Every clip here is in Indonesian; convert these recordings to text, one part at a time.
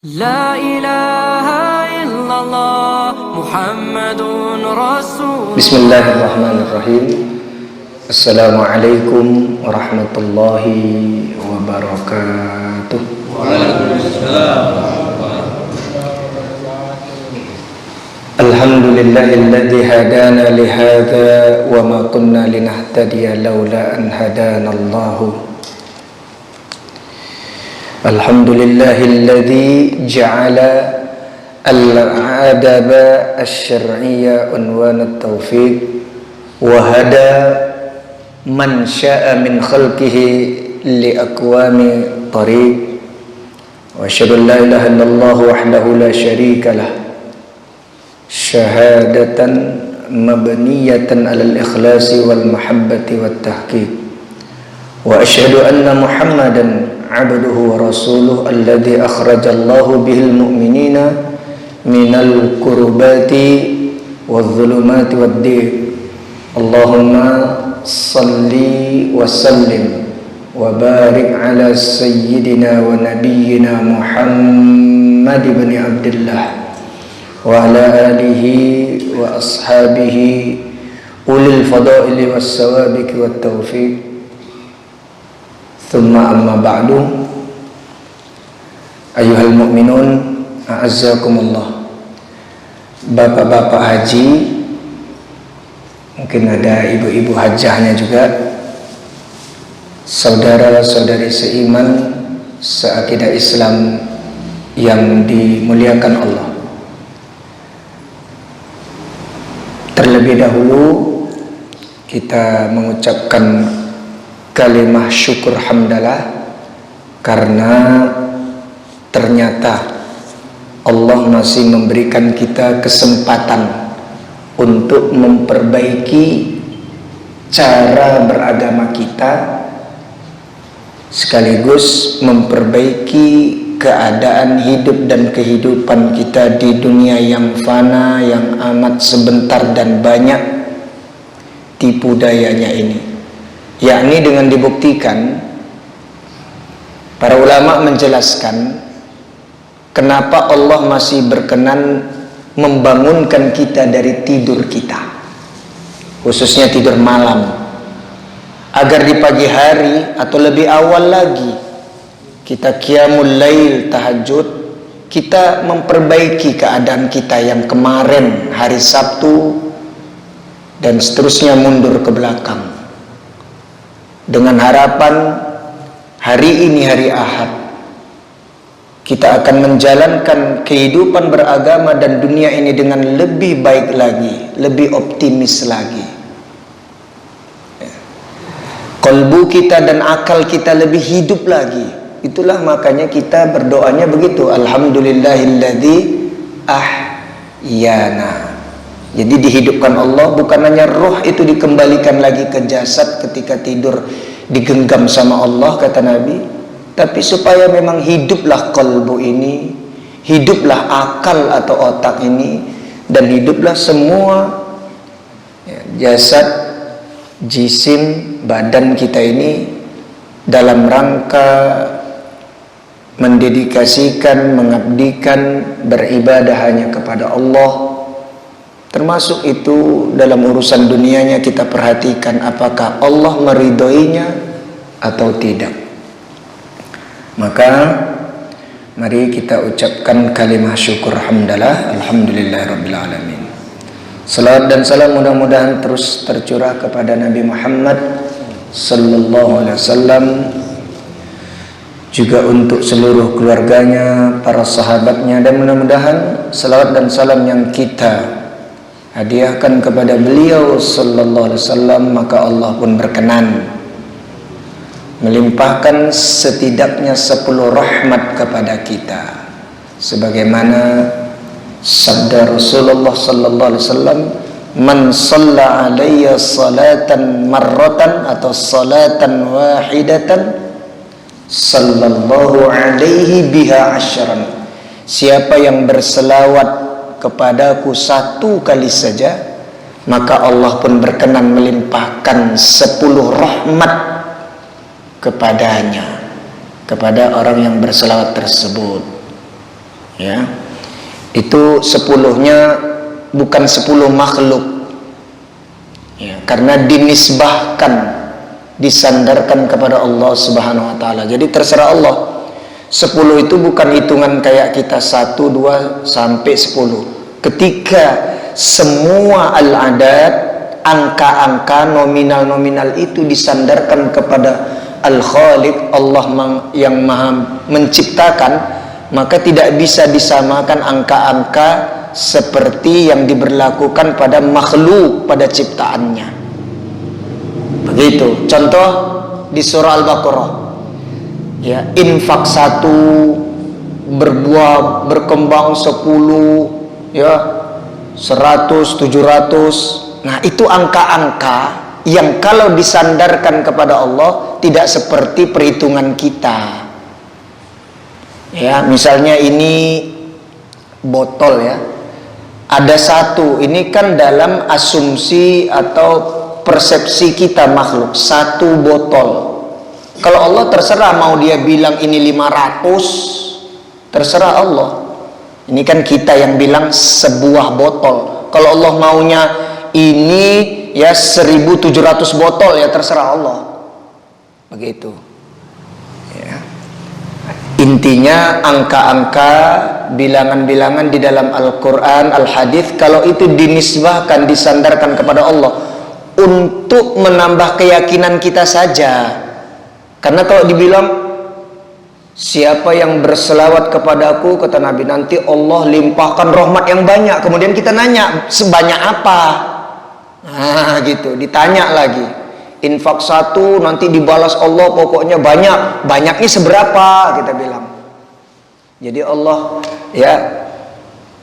La ilaha illallah Muhammadun Rasul. Bismillahirrahmanirrahim. Assalamualaikum warahmatullahi wabarakatuh. Waalaikumsalam. Alhamdulillahilladzi hadana lihadza wa ma kunna linahtadiya laula an hadanallahu. Alhamdulillahilladzi ja'ala al-adaba asy-syar'iyya unwan at-taufiq wa hada man syaa min khalqihi li aqwami tariq wa asyhadu an la ilaha illallah wahdahu la syarika lah syahadatan mabniyatan 'alal ikhlasi wal mahabbati wat tahqiq wa asyhadu anna muhammadan abduhu wa rasuluh alladhi akhrajallahu bihil mu'minina minal kurbati wadh-dhulumati wad-din. Allahumma salli wa sallim wa barik ala sayyidina wa nabiyyina Muhammad ibn Abdullah wa ala alihi wa ashabihi ulil fadaili was sawabiki wat taufiq. Thumma amma ba'du. Ayyuhal mu'minun a'azzakumullah. Bapak-bapak haji, mungkin ada ibu-ibu hajahnya juga, saudara-saudari seiman seakidah Islam yang dimuliakan Allah. Terlebih dahulu kita mengucapkan kalimah syukur hamdalah karena ternyata Allah masih memberikan kita kesempatan untuk memperbaiki cara beragama kita sekaligus memperbaiki keadaan hidup dan kehidupan kita di dunia yang fana, yang amat sebentar dan banyak tipu dayanya ini. Yakni dengan dibuktikan, para ulama menjelaskan kenapa Allah masih berkenan membangunkan kita dari tidur kita, khususnya tidur malam, agar di pagi hari atau lebih awal lagi kita qiyamul lail, tahajud, kita memperbaiki keadaan kita yang kemarin hari Sabtu dan seterusnya mundur ke belakang, dengan harapan hari ini hari Ahad kita akan menjalankan kehidupan beragama dan dunia ini dengan lebih baik lagi, lebih optimis lagi. Qalbu kita dan akal kita lebih hidup lagi. Itulah makanya kita berdoanya begitu, alhamdulillahilladzi ahyana. Jadi dihidupkan Allah, bukan hanya roh itu dikembalikan lagi ke jasad ketika tidur digenggam sama Allah kata Nabi, tapi supaya memang hiduplah qalbu ini, hiduplah akal atau otak ini, dan hiduplah semua jasad, jisim, badan kita ini dalam rangka mendedikasikan, mengabdikan, beribadah hanya kepada Allah. Termasuk itu dalam urusan dunianya kita perhatikan apakah Allah meridhoinya atau tidak. Maka mari kita ucapkan kalimah syukur hamdalah, alhamdulillahirabbil alamin. Salawat dan salam mudah-mudahan terus tercurah kepada Nabi Muhammad sallallahu alaihi wasallam, juga untuk seluruh keluarganya, para sahabatnya, dan mudah-mudahan salawat dan salam yang kita hadiahkan kepada beliau sallallahu alaihi wasallam, maka Allah pun berkenan melimpahkan setidaknya 10 rahmat kepada kita, sebagaimana sabda Rasulullah sallallahu alaihi wasallam, man shalla alayya salatan marratan atau salatan wahidatan sallallahu alaihi biha asyran. Siapa yang berselawat kepadaku 1 kali saja, maka Allah pun berkenan melimpahkan 10 rahmat kepadanya, kepada orang yang berselawat tersebut. Ya, itu 10-nya bukan 10 makhluk. Ya, karena dinisbahkan, disandarkan kepada Allah Subhanahu wa taala. Jadi terserah Allah. 10 itu bukan hitungan kayak kita 1, 2 sampai 10. Ketika semua al-adad, angka-angka, nominal-nominal itu disandarkan kepada Al-Khaliq, Allah yang maha menciptakan, maka tidak bisa disamakan angka-angka seperti yang diberlakukan pada makhluk, pada ciptaannya. Begitu. Contoh di surah Al-Baqarah, ya, infak 1 berbuah berkembang 10, ya, 100, 700. Nah, itu angka-angka yang kalau disandarkan kepada Allah tidak seperti perhitungan kita. Ya, misalnya ini botol, ya, ada 1, ini kan dalam asumsi atau persepsi kita makhluk, 1 botol. Kalau Allah terserah mau dia bilang ini 500, terserah Allah. Ini kan kita yang bilang sebuah botol. Kalau Allah maunya ini ya 1700 botol, ya terserah Allah. Begitu. Ya. Intinya angka-angka, bilangan-bilangan di dalam Al-Quran, Al-Hadis, kalau itu dinisbahkan, disandarkan kepada Allah untuk menambah keyakinan kita saja. Karena kalau dibilang siapa yang berselawat kepadaku, kata Nabi, nanti Allah limpahkan rahmat yang banyak. Kemudian kita nanya, sebanyak apa? Nah gitu, ditanya lagi. Infak 1 nanti dibalas Allah pokoknya banyak. Banyaknya seberapa? Kita bilang. Jadi Allah ya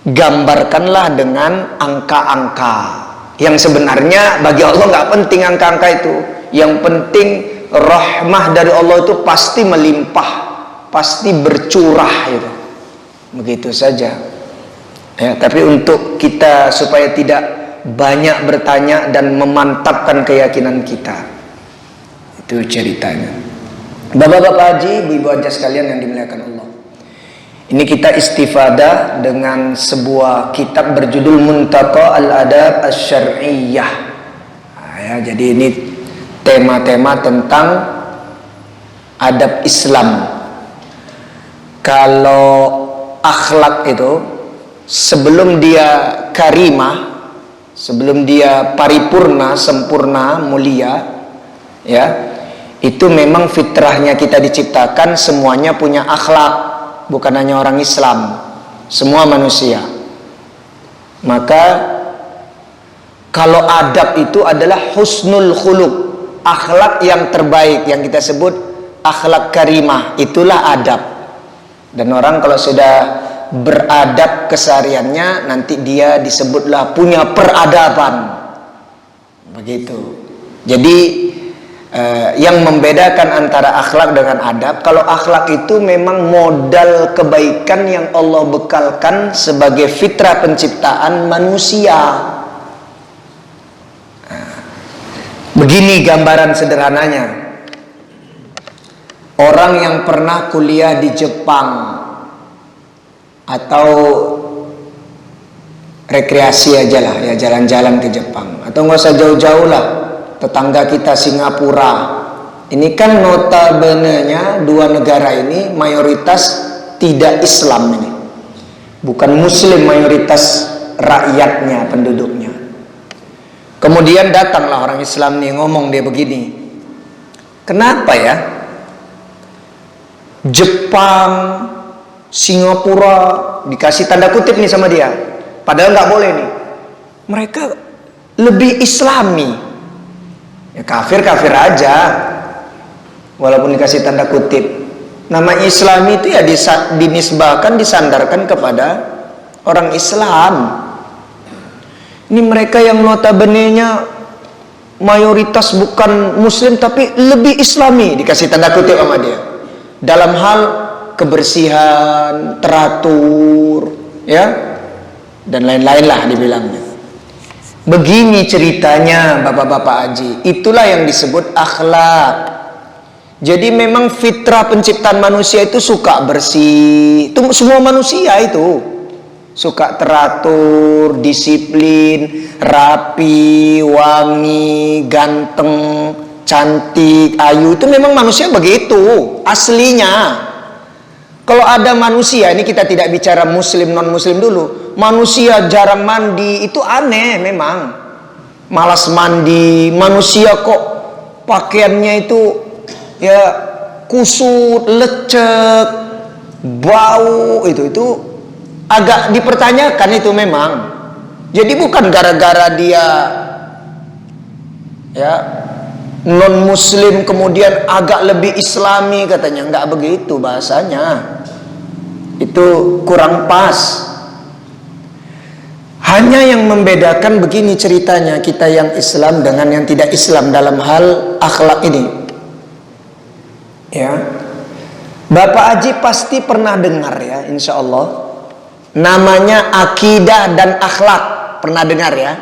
gambarkanlah dengan angka-angka yang sebenarnya bagi Allah nggak penting angka-angka itu. Yang penting rahmah dari Allah itu pasti melimpah, pasti bercurah gitu. Begitu saja. Ya, tapi untuk kita supaya tidak banyak bertanya dan memantapkan keyakinan kita, itu ceritanya. Bapak-bapak haji, ibu-ibu haji sekalian yang dimuliakan Allah, ini kita istifadah dengan sebuah kitab berjudul Muntaqa Al-Adab Asy-Syar'iyyah. Nah, ya, jadi ini tema-tema tentang adab Islam. Kalau akhlak itu sebelum dia karimah, sebelum dia paripurna, sempurna, mulia, ya, itu memang fitrahnya kita diciptakan semuanya punya akhlak, bukan hanya orang Islam, semua manusia. Maka kalau adab itu adalah husnul khuluq, akhlak yang terbaik, yang kita sebut akhlak karimah, itulah adab. Dan orang kalau sudah beradab kesehariannya, nanti dia disebutlah punya peradaban. Begitu. Jadi yang membedakan antara akhlak dengan adab, kalau akhlak itu memang modal kebaikan yang Allah bekalkan sebagai fitrah penciptaan manusia. Begini gambaran sederhananya. Orang yang pernah kuliah di Jepang atau rekreasi aja lah, ya, jalan-jalan ke Jepang, atau nggak usah jauh-jauh lah, tetangga kita Singapura. Ini kan notabene-nya dua negara ini mayoritas tidak Islam, ini bukan Muslim mayoritas rakyatnya, penduduknya. Kemudian datanglah orang Islam nih, ngomong dia begini, kenapa ya Jepang, Singapura dikasih tanda kutip nih sama dia, padahal nggak boleh nih, mereka lebih Islami. Ya kafir-kafir aja, walaupun dikasih tanda kutip. Nama Islami itu ya dinisbahkan, disandarkan kepada orang Islam. Ini mereka yang notabene-nya mayoritas bukan Muslim tapi lebih Islami, dikasih tanda kutip sama dia. Dalam hal kebersihan, teratur, ya, dan lain-lain lah dibilangnya. Begini ceritanya bapak-bapak haji, itulah yang disebut akhlak. Jadi memang fitrah penciptaan manusia itu suka bersih. Itu semua manusia itu suka teratur, disiplin, rapi, wangi, ganteng, cantik, ayu. Itu memang manusia begitu aslinya. Kalau ada manusia, ini kita tidak bicara muslim non muslim dulu, manusia jarang mandi, itu aneh memang. Malas mandi, manusia kok pakaiannya itu ya kusut, lecek, bau, itu agak dipertanyakan itu memang. Jadi bukan gara-gara dia ya non muslim kemudian agak lebih islami katanya, enggak begitu bahasanya. Itu kurang pas. Hanya yang membedakan begini ceritanya, kita yang Islam dengan yang tidak Islam dalam hal akhlak ini. Ya, Bapak Haji pasti pernah dengar ya, insya Allah, namanya akidah dan akhlak. Pernah dengar ya?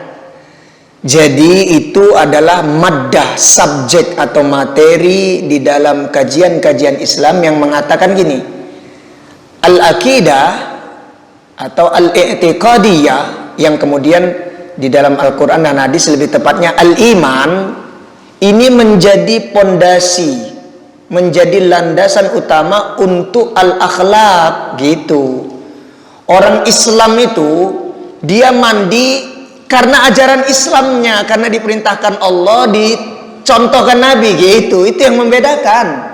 Jadi itu adalah maddah, subjek atau materi di dalam kajian-kajian Islam yang mengatakan gini, al-akidah atau al-i'tiqadiyah, yang kemudian di dalam Al-Quran dan hadis lebih tepatnya al-iman, ini menjadi pondasi, menjadi landasan utama untuk al-akhlak gitu. Orang Islam itu dia mandi karena ajaran Islamnya, karena diperintahkan Allah, dicontohkan Nabi gitu. Itu yang membedakan.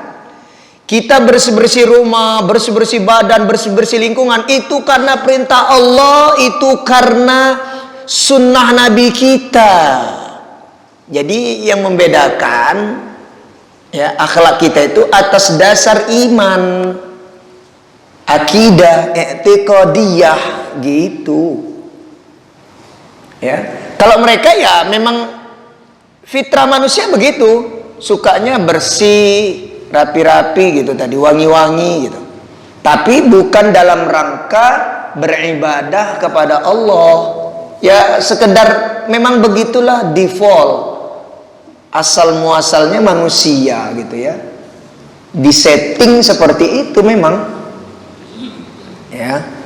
Kita bersih-bersih rumah, bersih-bersih badan, bersih-bersih lingkungan, itu karena perintah Allah, itu karena sunnah Nabi kita. Jadi yang membedakan ya akhlak kita itu atas dasar iman, akidah, i'tiqadiyah gitu. Ya, kalau mereka ya memang fitrah manusia begitu, sukanya bersih, rapi-rapi gitu tadi, wangi-wangi gitu. Tapi bukan dalam rangka beribadah kepada Allah. Ya sekedar memang begitulah default, asal muasalnya manusia gitu ya. Disetting seperti itu memang. Ya.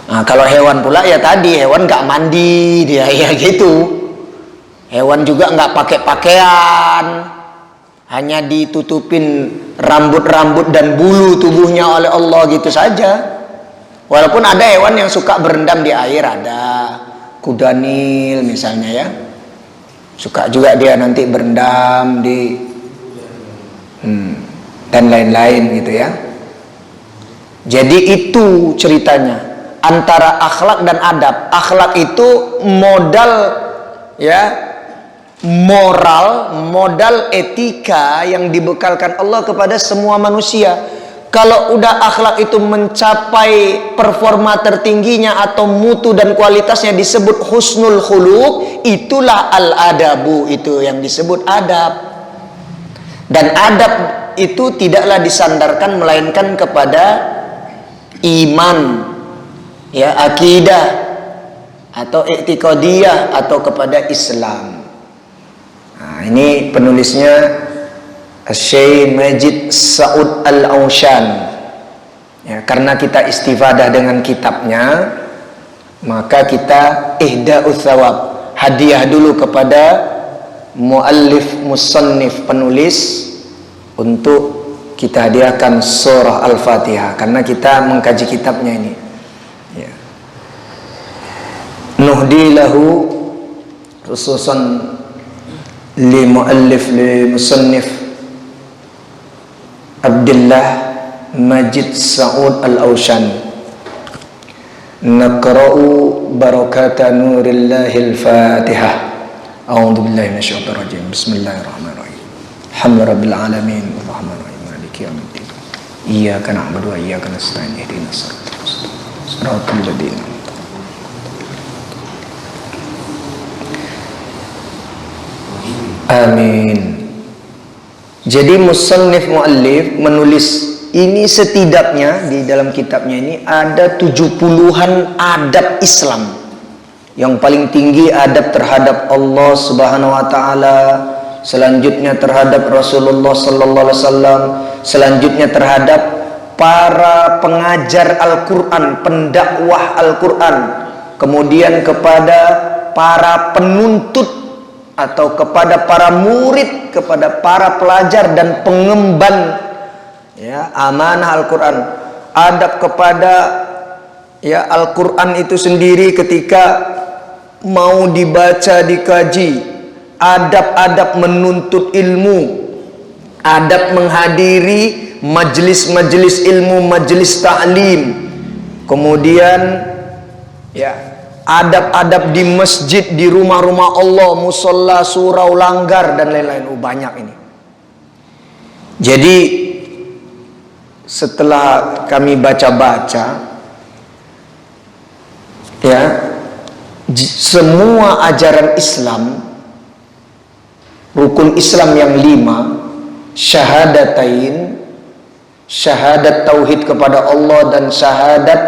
Nah, kalau hewan pula ya tadi, hewan nggak mandi dia ya gitu. Hewan juga nggak pakai pakaian, hanya ditutupin rambut-rambut dan bulu tubuhnya oleh Allah gitu saja. Walaupun ada hewan yang suka berendam di air, ada kuda Nil misalnya ya, suka juga dia nanti berendam di dan lain-lain gitu ya. Jadi itu ceritanya antara akhlak dan adab. Akhlak itu modal ya, moral, modal etika yang dibekalkan Allah kepada semua manusia. Kalau udah akhlak itu mencapai performa tertingginya atau mutu dan kualitasnya disebut husnul khuluq, itulah al-adabu, itu yang disebut adab. Dan adab itu tidaklah disandarkan melainkan kepada iman, ya, akidah atau i'tiqadiyah atau kepada Islam. Nah, ini penulisnya Syekh Majid Sa'ud Al-Aushan. Ya, karena kita istifadah dengan kitabnya, maka kita ihda'u thawab, hadiah dulu kepada muallif musannif penulis untuk kita hadiahkan surah Al-Fatihah karena kita mengkaji kitabnya ini. Ya. Nuhdi lahu khususan li muallif li musannif Abdullah Majid Sa'ud Al-Aushan. Naqra'u barakata nurillah al-Fatihah. A'udzu billahi minasyaitonir rajim. Bismillahirrahmanirrahim. Alhamdulillahirabbil alamin arrahmanirrahim maliki yaumiddin. Iyyaka na'budu wa iyyaka nasta'in ihdinas siratal ladzina. Amin. Jadi musannif muallif menulis ini, setidaknya di dalam kitabnya ini ada 70-an adab Islam. Yang paling tinggi adab terhadap Allah Subhanahu wa taala, selanjutnya terhadap Rasulullah sallallahu alaihi wasallam, selanjutnya terhadap para pengajar Al-Qur'an, pendakwah Al-Qur'an, kemudian kepada para penuntut atau kepada para murid, kepada para pelajar dan pengemban ya amanah Al-Qur'an, adab kepada ya Al-Qur'an itu sendiri ketika mau dibaca, dikaji, adab-adab menuntut ilmu, adab menghadiri majelis-majelis ilmu, majelis ta'lim, kemudian ya adab-adab di masjid, di rumah-rumah Allah, musola, surau, langgar dan lain-lain. Banyak ini. Jadi setelah kami baca-baca ya, semua ajaran Islam, rukun Islam yang 5, syahadatain, syahadat tauhid kepada Allah dan syahadat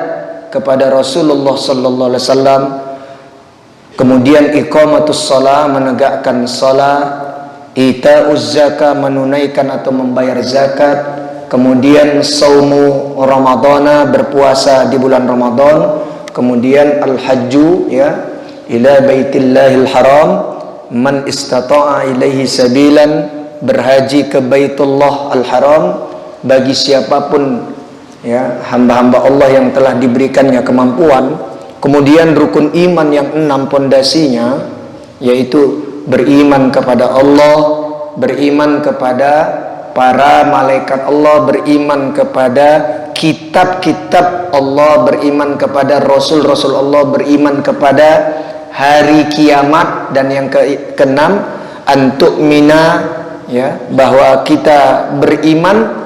kepada Rasulullah sallallahu alaihi wasallam, kemudian iqamatus shalah, menegakkan salat, ita'uz zakah, menunaikan atau membayar zakat, kemudian saumu ramadhana, berpuasa di bulan Ramadan, kemudian al-hajju ya ila baitillahil haram man istata'a ilaihi sabilan, berhaji ke Baitullah al-Haram bagi siapapun ya hamba-hamba Allah yang telah diberikannya kemampuan. Kemudian rukun iman yang 6 pondasinya, yaitu beriman kepada Allah, beriman kepada para malaikat Allah, beriman kepada kitab-kitab Allah, beriman kepada rasul-rasul Allah, beriman kepada hari kiamat, dan yang keenam antu'mina ya, bahwa kita beriman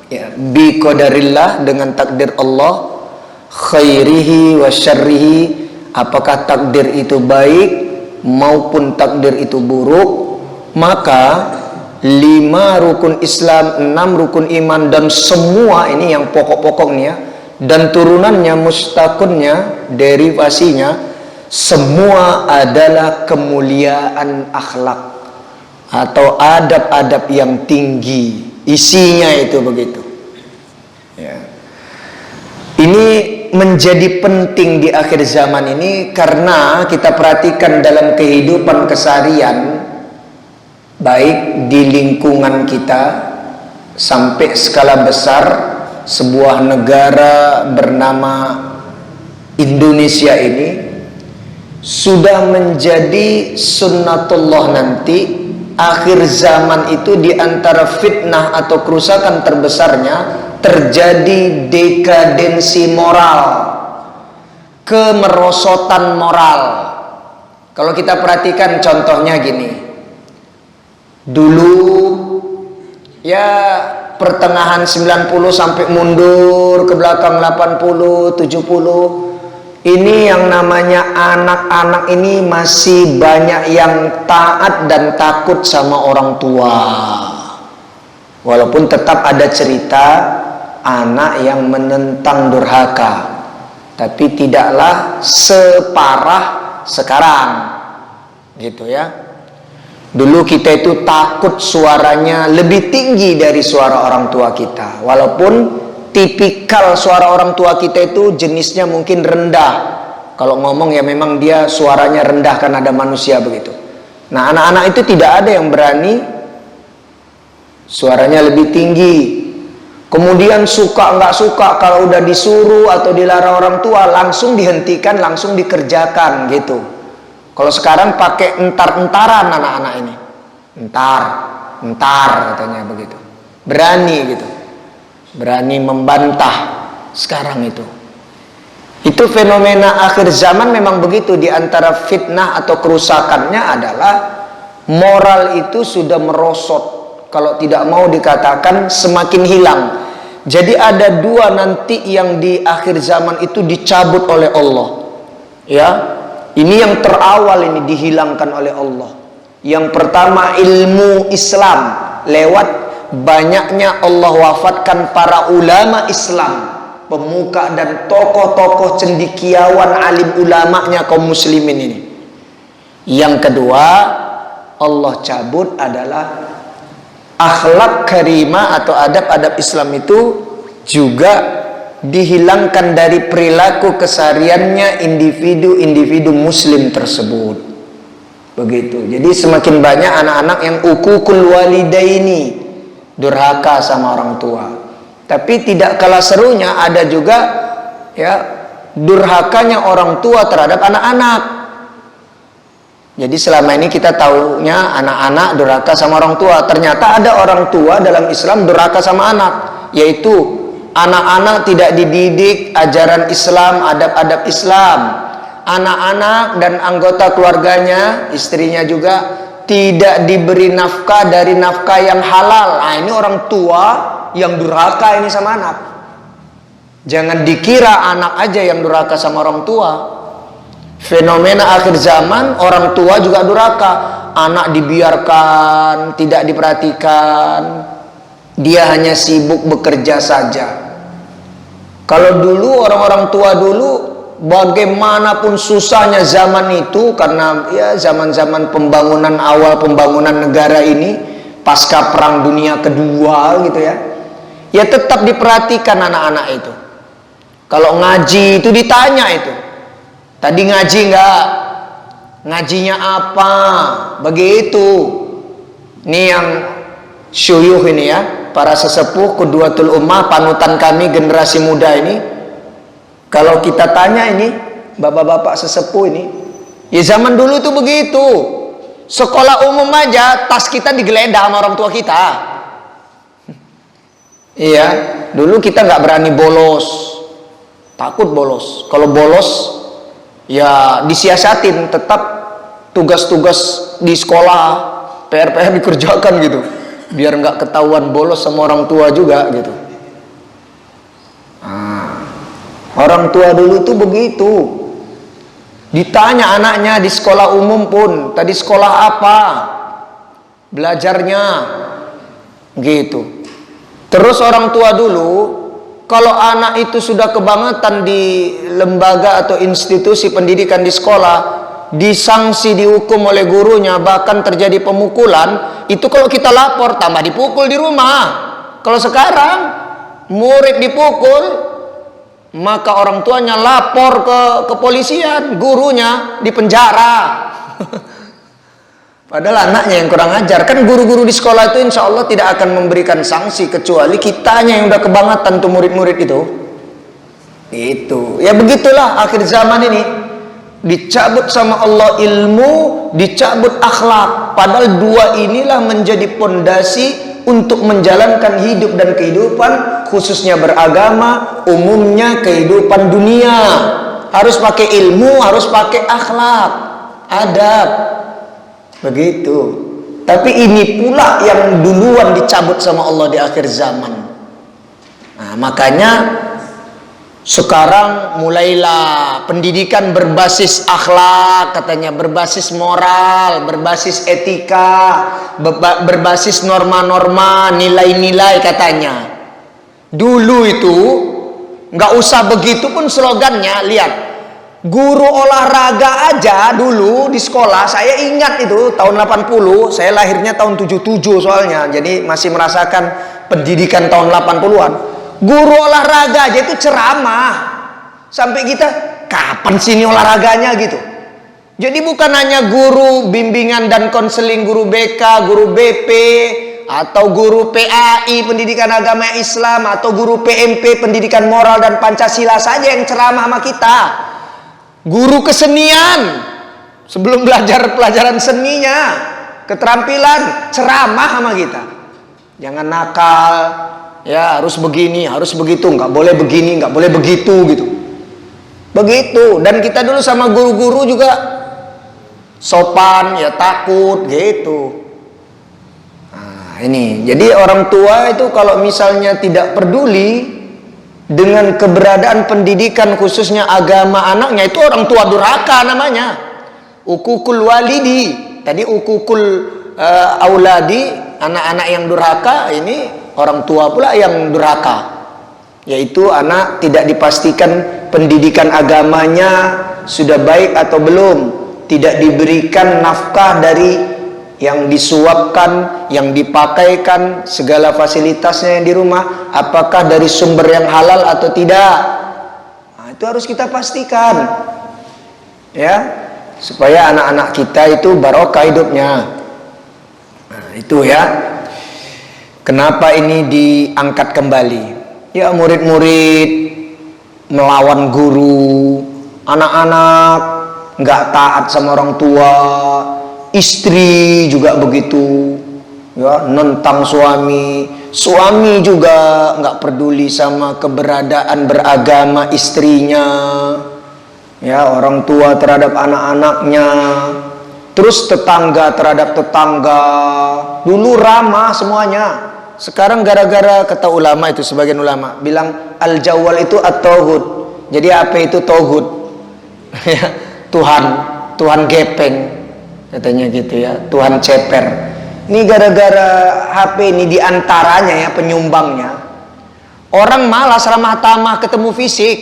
ya bi qadarillah, dengan takdir Allah, khairihi wa syarrihi, apakah takdir itu baik maupun takdir itu buruk. Maka 5 rukun Islam, 6 rukun iman, dan semua ini yang pokok-pokoknya dan turunannya, mustakunnya, derivasinya, semua adalah kemuliaan akhlak atau adab-adab yang tinggi. Isinya itu begitu ya. Ini menjadi penting di akhir zaman ini karena kita perhatikan dalam kehidupan keseharian, baik di lingkungan kita sampai skala besar, sebuah negara bernama Indonesia ini sudah menjadi sunnatullah nanti. Akhir zaman itu diantara fitnah atau kerusakan terbesarnya terjadi dekadensi moral, kemerosotan moral. Kalau kita perhatikan contohnya gini, dulu ya pertengahan 90 sampai mundur ke belakang 80, 70, ini yang namanya anak-anak ini masih banyak yang taat dan takut sama orang tua. Walaupun tetap ada cerita anak yang menentang durhaka, tapi tidaklah separah sekarang gitu ya. Dulu kita itu takut suaranya lebih tinggi dari suara orang tua kita, walaupun tipikal suara orang tua kita itu jenisnya mungkin rendah. Kalau ngomong ya memang dia suaranya rendah karena ada manusia begitu. Nah, anak-anak itu tidak ada yang berani suaranya lebih tinggi. Kemudian suka nggak suka kalau udah disuruh atau dilarang orang tua langsung dihentikan, langsung dikerjakan gitu. Kalau sekarang pakai entar-entaran anak-anak ini. Entar katanya begitu. Berani gitu. Berani membantah sekarang itu. Itu fenomena akhir zaman memang begitu. Di antara fitnah atau kerusakannya adalah moral itu sudah merosot. Kalau tidak mau dikatakan semakin hilang. Jadi ada 2 nanti yang di akhir zaman itu dicabut oleh Allah. Ya, ini yang terawal ini dihilangkan oleh Allah. Yang pertama ilmu Islam lewat banyaknya Allah wafatkan para ulama Islam, pemuka dan tokoh-tokoh cendekiawan alim ulamanya kaum muslimin ini. Yang kedua Allah cabut adalah akhlak karimah atau adab-adab Islam itu juga dihilangkan dari perilaku kesehariannya individu-individu muslim tersebut. Begitu. Jadi semakin banyak anak-anak yang ukukul walidaini, durhaka sama orang tua. Tapi tidak kalah serunya ada juga ya durhakanya orang tua terhadap anak-anak. Jadi selama ini kita taunya anak-anak durhaka sama orang tua. Ternyata ada orang tua dalam Islam durhaka sama anak, yaitu anak-anak tidak dididik ajaran Islam, adab-adab Islam. Anak-anak dan anggota keluarganya, istrinya juga tidak diberi nafkah dari nafkah yang halal. Nah, ini orang tua yang durhaka ini sama anak. Jangan dikira anak aja yang durhaka sama orang tua. Fenomena akhir zaman, orang tua juga durhaka. Anak dibiarkan, tidak diperhatikan. Dia hanya sibuk bekerja saja. Kalau dulu orang-orang tua dulu, bagaimanapun susahnya zaman itu, karena ya zaman-zaman pembangunan, awal pembangunan negara ini pasca perang dunia kedua gitu ya, ya tetap diperhatikan anak-anak itu. Kalau ngaji itu ditanya itu, tadi ngaji enggak, ngajinya apa, begitu. Ini yang syuyuh ini ya, para sesepuh Qudwatul Ummah, panutan kami generasi muda ini. Kalau kita tanya ini, bapak-bapak sesepuh ini, ya zaman dulu tuh begitu. Sekolah umum aja, tas kita digeledah sama orang tua kita. Iya, dulu kita nggak berani bolos, takut bolos. Kalau bolos, ya disiasatin, tetap tugas-tugas di sekolah, PR-PR dikerjakan gitu, biar nggak ketahuan bolos sama orang tua juga gitu. Orang tua dulu tuh begitu. Ditanya anaknya di sekolah umum pun, tadi sekolah apa? Belajarnya gitu. Terus orang tua dulu, kalau anak itu sudah kebangetan di lembaga atau institusi pendidikan di sekolah, disanksi, dihukum oleh gurunya, bahkan terjadi pemukulan, itu kalau kita lapor tambah dipukul di rumah. Kalau sekarang murid dipukul, maka orang tuanya lapor ke kepolisian, gurunya dipenjara. Padahal anaknya yang kurang ajar. Kan guru-guru di sekolah itu insya Allah tidak akan memberikan sanksi, kecuali kitanya yang udah kebangetan tuh murid-murid itu. Itu ya begitulah akhir zaman ini. Dicabut sama Allah ilmu, dicabut akhlak. Padahal dua inilah menjadi pondasi untuk menjalankan hidup dan kehidupan, khususnya beragama, umumnya kehidupan dunia. Harus pakai ilmu, harus pakai akhlak, adab. Begitu. Tapi ini pula yang duluan dicabut sama Allah di akhir zaman. Nah, makanya sekarang mulailah pendidikan berbasis akhlak, katanya berbasis moral, berbasis etika, berbasis norma-norma, nilai-nilai katanya. Dulu itu nggak usah begitu pun slogannya. Lihat, guru olahraga aja dulu di sekolah, saya ingat itu tahun 80, saya lahirnya tahun 77 soalnya, jadi masih merasakan pendidikan tahun 80-an. Guru olahraga aja itu ceramah, sampai kita kapan sih ini olahraganya gitu. Jadi bukan hanya guru bimbingan dan konseling, guru BK, guru BP, atau guru PAI pendidikan agama Islam, atau guru PMP pendidikan moral dan Pancasila saja yang ceramah sama kita. Guru kesenian sebelum belajar pelajaran seninya, keterampilan, ceramah sama kita. Jangan nakal, ya harus begini, harus begitu, nggak boleh begini, nggak boleh begitu gitu. Begitu. Dan kita dulu sama guru-guru juga sopan, ya takut gitu. Nah, ini. Jadi orang tua itu kalau misalnya tidak peduli dengan keberadaan pendidikan khususnya agama anaknya, itu orang tua durhaka namanya. Ukukul walidi. Tadi ukukul auladi, anak-anak yang durhaka, ini orang tua pula yang durhaka, yaitu anak tidak dipastikan pendidikan agamanya sudah baik atau belum, tidak diberikan nafkah dari yang disuapkan, yang dipakaikan, segala fasilitasnya yang di rumah, apakah dari sumber yang halal atau tidak? Nah, itu harus kita pastikan, ya, supaya anak-anak kita itu barokah hidupnya. Nah, itu ya. Kenapa ini diangkat kembali? Ya, murid-murid melawan guru, anak-anak nggak taat sama orang tua, istri juga begitu, ya, nentang suami, suami juga nggak peduli sama keberadaan beragama istrinya, ya, orang tua terhadap anak-anaknya, terus tetangga terhadap tetangga. Dulu ramah semuanya, sekarang gara-gara kata ulama itu, sebagian ulama bilang al-jawwal itu at-tauhid. Jadi apa itu tauhid? Tuhan gepeng katanya gitu ya, Tuhan ceper. Ini gara-gara HP ini diantaranya ya penyumbangnya. Orang malas ramah tamah ketemu fisik,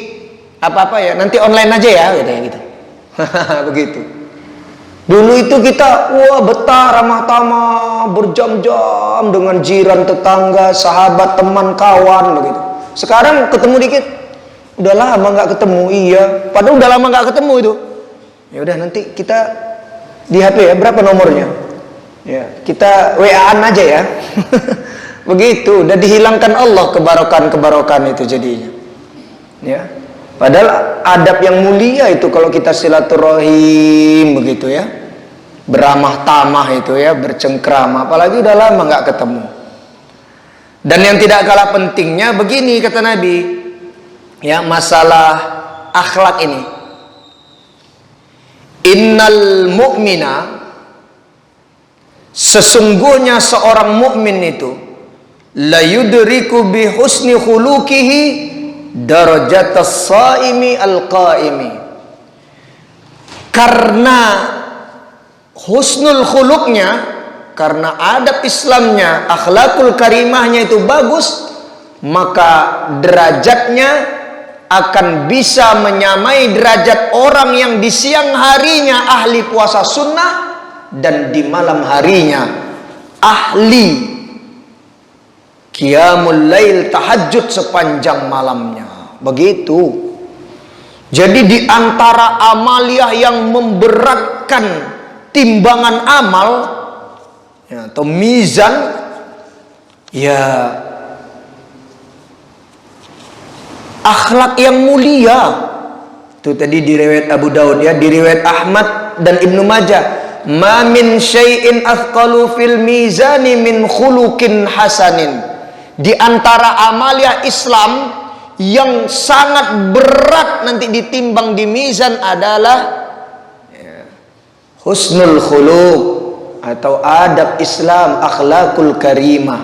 apa-apa ya nanti online aja ya katanya gitu. Begitu. Dulu itu kita betah ramah tamah berjam-jam dengan jiran, tetangga, sahabat, teman, kawan begitu. Sekarang ketemu dikit, udah lama nggak ketemu. Iya, padahal udah lama nggak ketemu itu. Ya udah nanti kita di HP ya, berapa nomornya? Ya, kita WA-an aja ya. Begitu, udah dihilangkan Allah kebarokan itu jadinya. Ya. Padahal adab yang mulia itu kalau kita silaturahim begitu ya. Beramah tamah itu ya, bercengkrama, apalagi udah lama nggak ketemu. Dan yang tidak kalah pentingnya begini kata Nabi, ya, masalah akhlak ini. Innal mu'mina, sesungguhnya seorang mukmin itu la yudriku bi husni khuluqihi darajatas shaimi al-qaimi. Karena husnul khuluqnya, karena adab Islamnya, akhlakul karimahnya itu bagus, maka derajatnya akan bisa menyamai derajat orang yang di siang harinya ahli puasa sunnah dan di malam harinya ahli qiyamul lail, tahajud sepanjang malamnya. Begitu. Jadi di antara amaliyah yang memberatkan timbangan amal ya, atau mizan ya, akhlak yang mulia. Itu tadi diriwayat Abu Daud ya, diriwayat Ahmad dan Ibnu Majah. Ma min syai'in athqalu fil mizani min khuluqin hasanin. Di antara amalia Islam yang sangat berat nanti ditimbang di mizan adalah ya, husnul khuluq atau adab Islam, akhlakul karimah.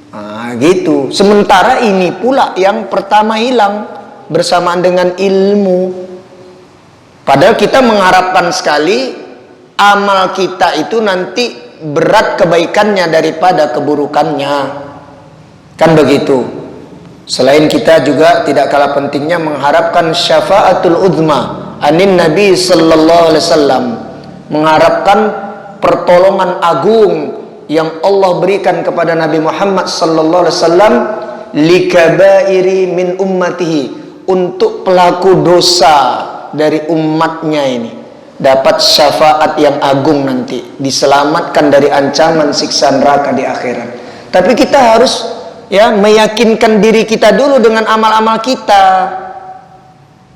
Nah, gitu. Sementara ini pula yang pertama hilang bersamaan dengan ilmu. Padahal kita mengharapkan sekali amal kita itu nanti berat kebaikannya daripada keburukannya. Kan begitu. Selain kita juga tidak kalah pentingnya mengharapkan syafaatul uzma anin Nabi sallallahu alaihi wasallam, mengharapkan pertolongan agung yang Allah berikan kepada Nabi Muhammad sallallahu alaihi wasallam likabairi min ummatihi, untuk pelaku dosa dari umatnya ini dapat syafaat yang agung nanti, diselamatkan dari ancaman siksa neraka di akhirat. Tapi kita harus ya meyakinkan diri kita dulu dengan amal-amal kita.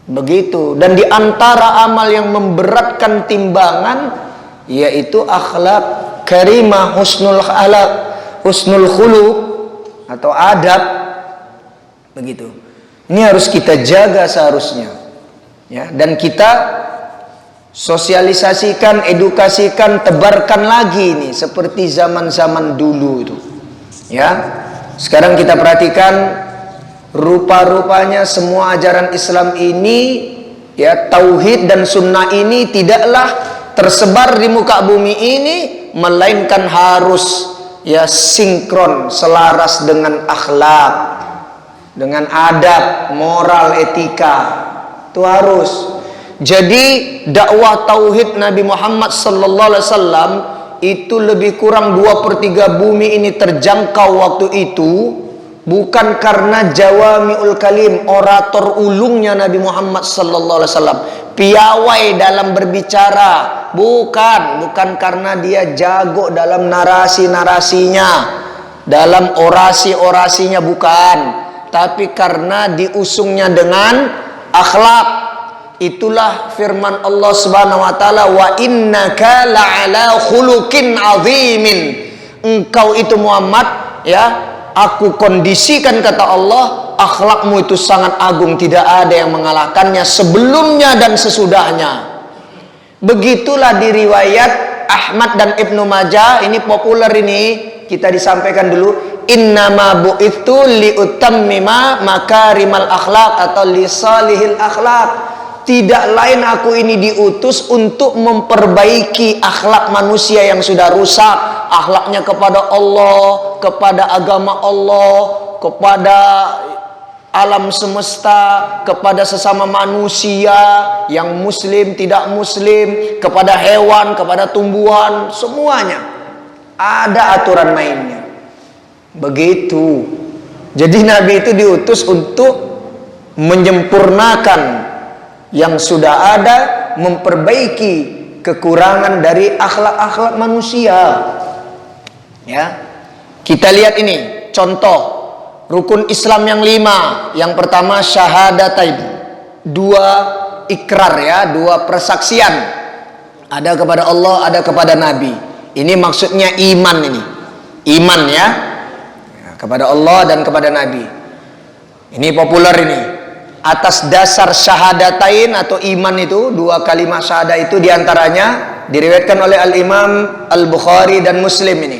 Begitu. Dan di antara amal yang memberatkan timbangan yaitu akhlak karimah, husnul akhlak, husnul khuluq atau adab. Begitu. Ini harus kita jaga seharusnya. Ya, dan kita sosialisasikan, edukasikan, tebarkan lagi ini seperti zaman-zaman dulu itu. Ya. Sekarang kita perhatikan rupa-rupanya semua ajaran Islam ini ya, tauhid dan sunnah ini tidaklah tersebar di muka bumi ini, melainkan harus ya sinkron, selaras dengan akhlak, dengan adab, moral, etika. Itu harus. Jadi dakwah tauhid Nabi Muhammad sallallahu alaihi wasallam itu lebih kurang 2/3 bumi ini terjangkau waktu itu, bukan karena jawami'ul kalim, orator ulungnya Nabi Muhammad sallallahu alaihi wasallam, piawai dalam berbicara, bukan karena dia jago dalam narasi-narasinya, dalam orasi-orasinya, bukan, tapi karena diusungnya dengan akhlak. Itulah firman Allah Subhanahu wa taala, wa innaka la'ala khuluqin azimin. Engkau itu Muhammad, ya, aku kondisikan, kata Allah, akhlakmu itu sangat agung, tidak ada yang mengalahkannya sebelumnya dan sesudahnya. Begitulah di riwayat Ahmad dan Ibnu Majah, ini populer ini, kita disampaikan dulu, innama bu'ithu liutammima makarimal akhlak atau lisalihil akhlak. Tidak lain aku ini diutus untuk memperbaiki akhlak manusia yang sudah rusak, akhlaknya kepada Allah, kepada agama Allah, kepada alam semesta, kepada sesama manusia yang muslim, tidak muslim, kepada hewan, kepada tumbuhan, semuanya ada aturan mainnya. Begitu. Jadi Nabi itu diutus untuk menyempurnakan yang sudah ada, memperbaiki kekurangan dari akhlak-akhlak manusia. Ya, kita lihat ini contoh rukun Islam yang 5. Yang pertama syahadatain, 2 ikrar, ya, 2 persaksian, ada kepada Allah, ada kepada Nabi. Ini maksudnya iman, ini iman, ya, kepada Allah dan kepada Nabi. Ini populer ini. Atas dasar syahadatain atau iman itu, 2 kalimat syahadah itu diantaranya diriwayatkan oleh Al-Imam Al-Bukhari dan Muslim ini.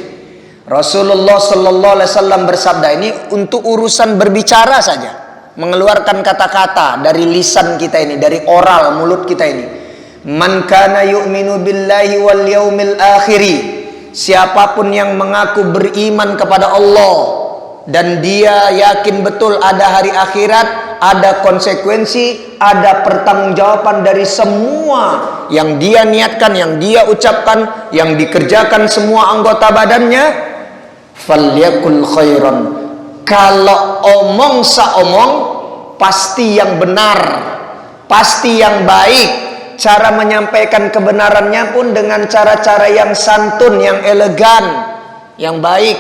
Rasulullah sallallahu alaihi wasallam bersabda, ini untuk urusan berbicara saja, mengeluarkan kata-kata dari lisan kita ini, dari oral mulut kita ini. Man kana yu'minu billahi wal yaumil akhiri, siapapun yang mengaku beriman kepada Allah dan dia yakin betul ada hari akhirat, ada konsekuensi, ada pertanggungjawaban dari semua yang dia niatkan, yang dia ucapkan, yang dikerjakan semua anggota badannya, falyakul khairan, kalau omong saomong pasti yang benar, pasti yang baik. Cara menyampaikan kebenarannya pun dengan cara-cara yang santun, yang elegan, yang baik.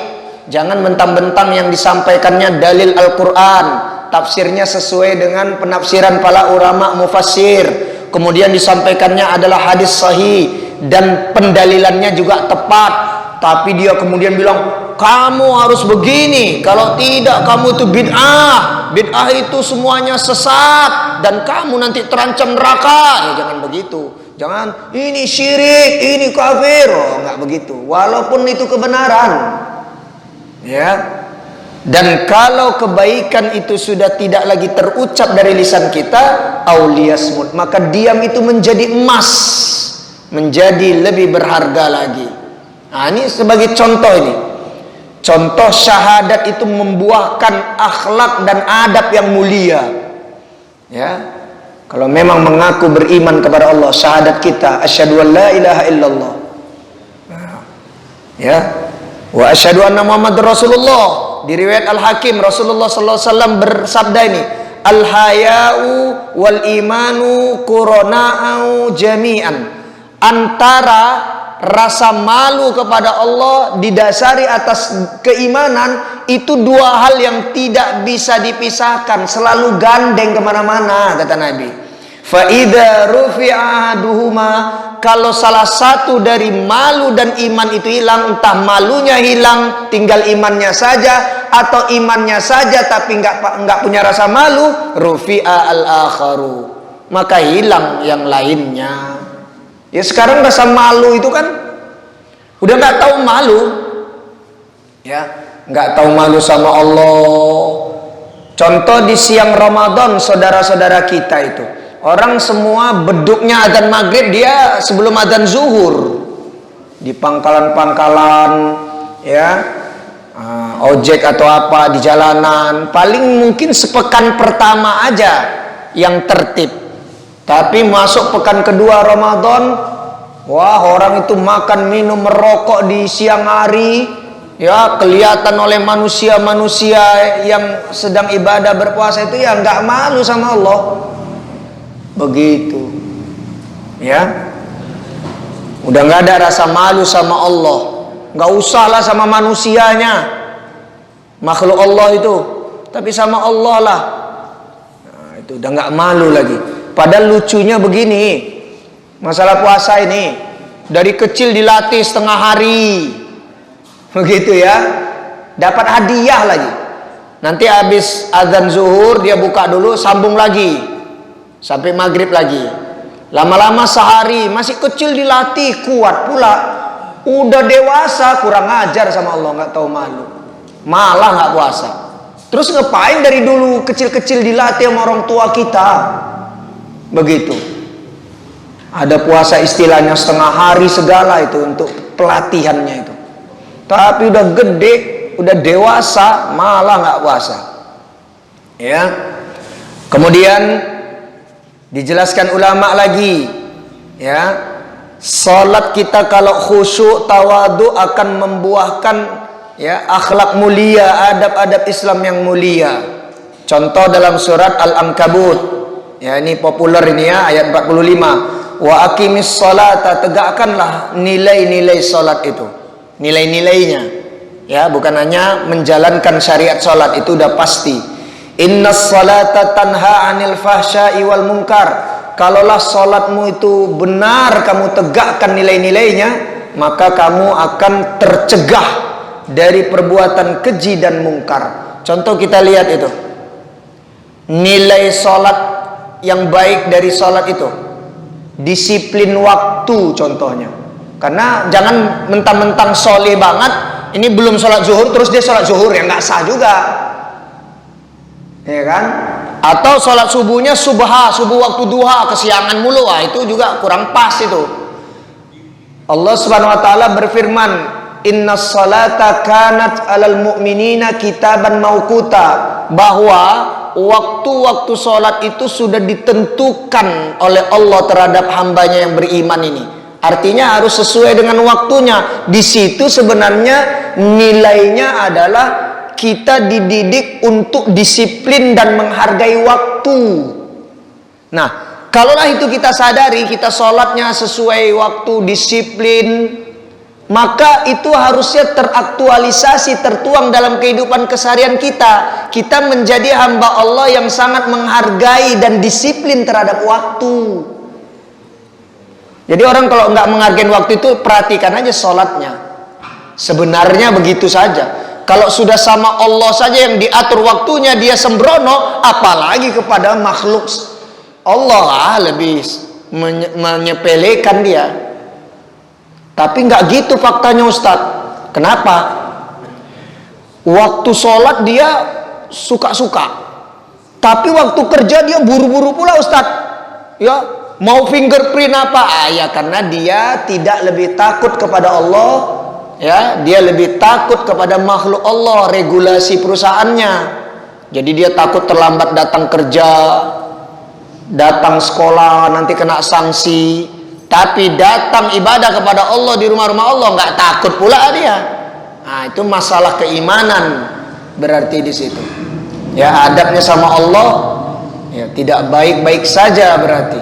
Jangan mentang-mentang yang disampaikannya dalil Al-Quran, tafsirnya sesuai dengan penafsiran para ulama mufassir, kemudian disampaikannya adalah hadis sahih dan pendalilannya juga tepat, tapi dia kemudian bilang kamu harus begini, kalau tidak kamu itu bid'ah, bid'ah itu semuanya sesat dan kamu nanti terancam neraka. Ya jangan begitu, jangan ini syirik, ini kafir, enggak begitu, walaupun itu kebenaran, ya. Dan kalau kebaikan itu sudah tidak lagi terucap dari lisan kita, auliyasmut, maka diam itu menjadi emas, menjadi lebih berharga lagi. Nah, ini sebagai contoh ini. Contoh syahadat itu membuahkan akhlak dan adab yang mulia. Ya. Kalau memang mengaku beriman kepada Allah, syahadat kita asyhadu an la ilaha illallah. Ya. Wa asyhadu anna Muhammadar Rasulullah. Di riwayat Al-Hakim, Rasulullah sallallahu alaihi wasallam bersabda ini, al-haya'u wal imanu qurana'u jami'an. Antara rasa malu kepada Allah didasari atas keimanan, itu 2 hal yang tidak bisa dipisahkan, selalu gandeng kemana-mana, kata Nabi. Fa idza rufi'a ahaduhuma, kalau salah satu dari malu dan iman itu hilang, entah malunya hilang tinggal imannya saja, atau imannya saja tapi enggak punya rasa malu, rufi'a al-akharu, maka hilang yang lainnya. Ya sekarang rasa malu itu kan udah nggak tahu malu, ya, nggak tahu malu sama Allah. Contoh di siang Ramadan, saudara-saudara kita itu, orang semua beduknya adzan maghrib, dia sebelum adzan zuhur di pangkalan-pangkalan, ya, ojek atau apa di jalanan, paling mungkin sepekan pertama aja yang tertib. Tapi masuk pekan kedua Ramadan, Wah, orang itu makan, minum, merokok di siang hari, ya, kelihatan oleh manusia-manusia yang sedang ibadah berpuasa itu ya nggak malu sama Allah. Begitu. Ya. Udah nggak ada rasa malu sama Allah. Nggak usahlah sama manusianya. Makhluk Allah itu. Tapi sama Allah lah. Nah, itu udah nggak malu lagi. Padahal lucunya begini. Masalah puasa ini dari kecil dilatih setengah hari, begitu ya, dapat hadiah lagi. Nanti habis azan zuhur dia buka dulu, sambung lagi sampai maghrib lagi. Lama-lama sehari, masih kecil dilatih, kuat pula. Udah dewasa kurang ajar sama Allah, nggak tahu malu, malah nggak puasa. Terus ngapain dari dulu kecil-kecil dilatih sama orang tua kita, begitu. Ada puasa istilahnya setengah hari segala itu untuk pelatihannya itu. Tapi udah gede, udah dewasa, malah nggak puasa. Ya. Kemudian dijelaskan ulama lagi, ya, salat kita kalau khusyuk, tawadu akan membuahkan ya akhlak mulia, adab-adab Islam yang mulia. Contoh dalam surat Al-Ankabut. Ya, ini populer ini ya, ayat 45. Wa aqimis sholata, tegakkanlah nilai-nilai salat itu, nilai-nilainya, ya, bukan hanya menjalankan syariat salat, itu udah pasti. Innas sholata tanha 'anil fahsya'i wal munkar. Kalaulah salatmu itu benar, kamu tegakkan nilai-nilainya, maka kamu akan tercegah dari perbuatan keji dan mungkar. Contoh kita lihat itu, nilai salat yang baik dari salat itu disiplin waktu contohnya. Karena jangan mentang-mentang soleh banget, ini belum sholat zuhur terus dia sholat zuhur, ya nggak sah juga, ya kan? Atau sholat subuhnya subuh waktu duha, kesiangan mulu, itu juga kurang pas itu. Allah Subhanahu wa taala berfirman, innas salata kanat alal mu'minina kitaban mauquta, bahwa waktu-waktu sholat itu sudah ditentukan oleh Allah terhadap hambanya yang beriman ini. Artinya harus sesuai dengan waktunya. Di situ sebenarnya nilainya adalah kita dididik untuk disiplin dan menghargai waktu. Nah, kalaulah itu kita sadari, kita sholatnya sesuai waktu, disiplin, maka itu harusnya teraktualisasi, tertuang dalam kehidupan keseharian kita. Kita menjadi hamba Allah yang sangat menghargai dan disiplin terhadap waktu. Jadi orang kalau nggak menghargai waktu itu, perhatikan aja sholatnya. Sebenarnya begitu saja. Kalau sudah sama Allah saja yang diatur waktunya dia sembrono, apalagi kepada makhluk Allah lebih menyepelekan dia. Tapi nggak gitu faktanya Ustadz. Kenapa? Waktu sholat dia suka-suka, tapi waktu kerja dia buru-buru pula Ustadz. Ya, mau fingerprint apa? Ya karena dia tidak lebih takut kepada Allah. Ya, dia lebih takut kepada makhluk Allah, regulasi perusahaannya. Jadi dia takut terlambat datang kerja, datang sekolah nanti kena sanksi. Tapi datang ibadah kepada Allah di rumah-rumah Allah nggak takut pula dia. Nah, itu masalah keimanan berarti di situ. Ya, adabnya sama Allah ya tidak baik-baik saja berarti.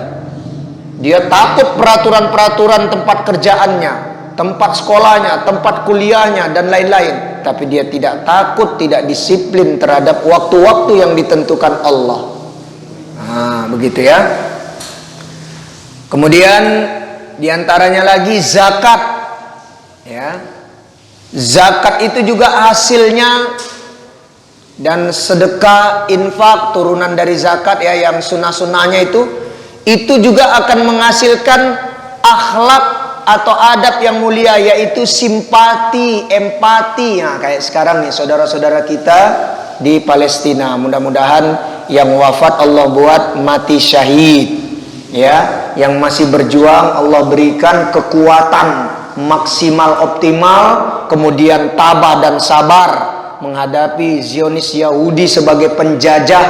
Dia takut peraturan-peraturan tempat kerjaannya, tempat sekolahnya, tempat kuliahnya dan lain-lain. Tapi dia tidak takut, tidak disiplin terhadap waktu-waktu yang ditentukan Allah. Nah, begitu ya. Kemudian diantaranya lagi zakat, ya. Zakat itu juga hasilnya dan sedekah, infak, turunan dari zakat ya yang sunnah-sunnahnya itu juga akan menghasilkan akhlak atau adab yang mulia, yaitu simpati, empati. Nah, kayak sekarang nih saudara-saudara kita di Palestina, mudah-mudahan yang wafat Allah buat mati syahid. Ya, yang masih berjuang Allah berikan kekuatan maksimal optimal, kemudian tabah dan sabar menghadapi Zionis Yahudi sebagai penjajah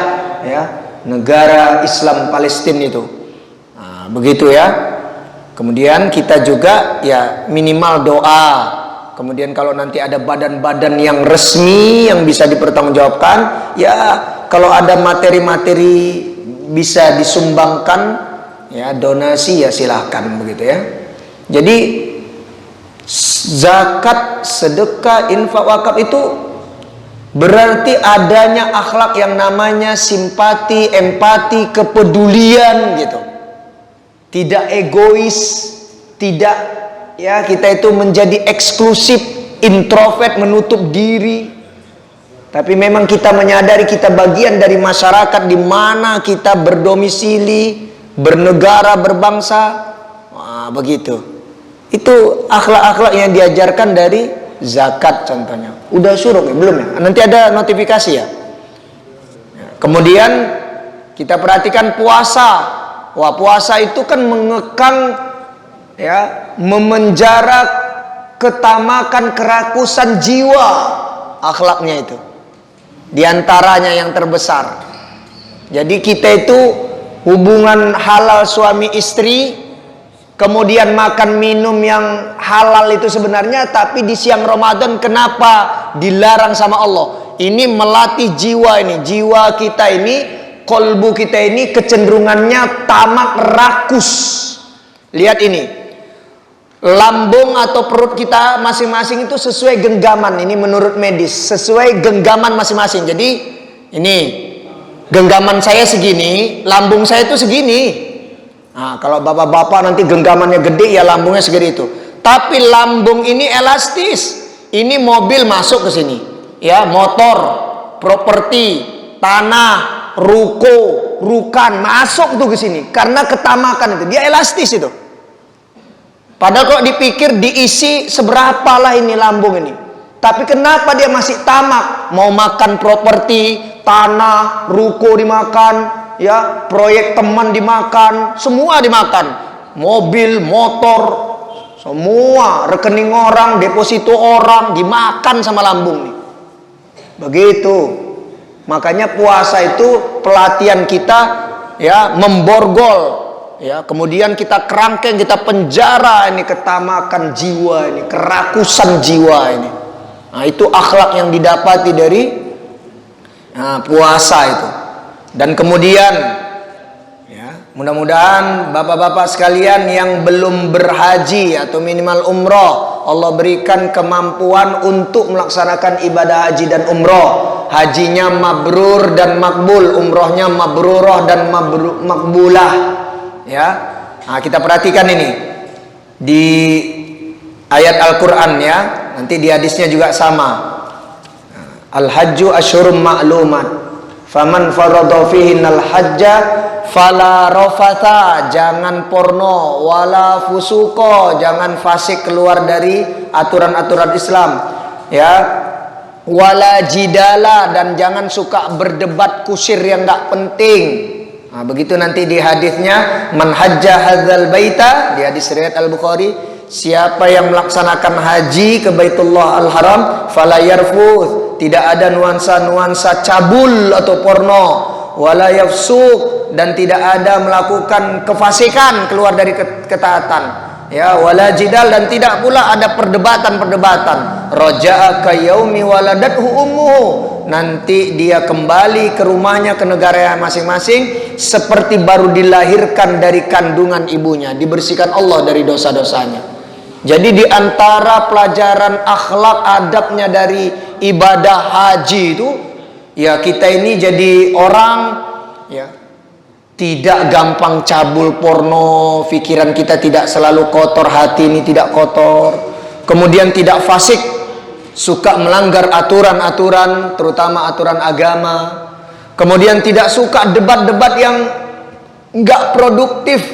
ya negara Islam Palestina itu. Nah, begitu ya. Kemudian kita juga ya minimal doa. Kemudian kalau nanti ada badan-badan yang resmi yang bisa dipertanggungjawabkan, ya kalau ada materi-materi bisa disumbangkan, ya donasi ya silahkan begitu ya. Jadi zakat, sedekah, infak, wakaf itu berarti adanya akhlak yang namanya simpati, empati, kepedulian gitu. Tidak egois, tidak ya kita itu menjadi eksklusif, introvert, menutup diri. Tapi memang kita menyadari kita bagian dari masyarakat di mana kita berdomisili, bernegara, berbangsa. Wah, begitu. Itu akhlak-akhlak yang diajarkan dari zakat contohnya. Udah suruh ya? Belum ya? Nanti ada notifikasi ya. Kemudian kita perhatikan puasa. Wah, puasa itu kan mengekang ya, memenjara ketamakan, kerakusan jiwa, akhlaknya itu. Di antaranya yang terbesar. Jadi kita itu hubungan halal suami istri, kemudian makan minum yang halal itu sebenarnya, tapi di siang Ramadan kenapa dilarang sama Allah? Ini melatih jiwa ini, jiwa kita ini, kolbu kita ini kecenderungannya tamak, rakus. Lihat ini, lambung atau perut kita masing-masing itu sesuai genggaman. Ini menurut medis, sesuai genggaman masing-masing. Jadi ini genggaman saya segini, lambung saya itu segini. Nah, kalau bapak-bapak nanti genggamannya gede, ya lambungnya segede itu. Tapi lambung ini elastis. Ini mobil masuk ke sini, ya motor, properti, tanah, ruko, rukan masuk tuh ke sini karena ketamakan itu. Dia elastis itu. Padahal kok dipikir diisi seberapa lah ini lambung ini. Tapi kenapa dia masih tamak? Mau makan properti, tanah, ruko dimakan, ya, proyek teman dimakan, semua dimakan. Mobil, motor, semua rekening orang, deposito orang dimakan sama lambung nih. Begitu. Makanya puasa itu pelatihan kita ya memborgol, ya, kemudian kita kerangkeng, kita penjara ini ketamakan jiwa ini, kerakusan jiwa ini. Nah, itu akhlak yang didapati dari puasa itu. Dan kemudian ya, mudah-mudahan bapak-bapak sekalian yang belum berhaji atau minimal umroh, Allah berikan kemampuan untuk melaksanakan ibadah haji dan umroh. Hajinya mabrur dan makbul, umrohnya mabrurah dan makbulah. Ya, nah, kita perhatikan ini di ayat Al-Quran ya. Nanti di hadisnya juga sama. Al-hajju asyhurum ma'lumat. Faman faradha fihinnal hajja fala rafatha, jangan porno, wala fusuko, jangan fasik keluar dari aturan-aturan Islam. Ya. Wala jidala, dan jangan suka berdebat kusir yang enggak penting. Nah, begitu nanti di hadisnya, man hajja hadzal baita, di hadis riwayat Al-Bukhari, siapa yang melaksanakan haji ke Baitullah Al-Haram, fala yarfuth, tidak ada nuansa-nuansa cabul atau porno, wala yafsuq, dan tidak ada melakukan kefasikan keluar dari ketaatan. Ya, wala jidal, dan tidak pula ada perdebatan-perdebatan. Raja'a ka yaumi waladathu ummuhu, nanti dia kembali ke rumahnya, ke negara masing-masing seperti baru dilahirkan dari kandungan ibunya, dibersihkan Allah dari dosa-dosanya. Jadi di antara pelajaran akhlak adabnya dari ibadah haji itu, ya kita ini jadi orang ya tidak gampang cabul porno, pikiran kita tidak selalu kotor, hati ini tidak kotor. Kemudian tidak fasik, suka melanggar aturan-aturan, terutama aturan agama. Kemudian tidak suka debat-debat yang enggak produktif,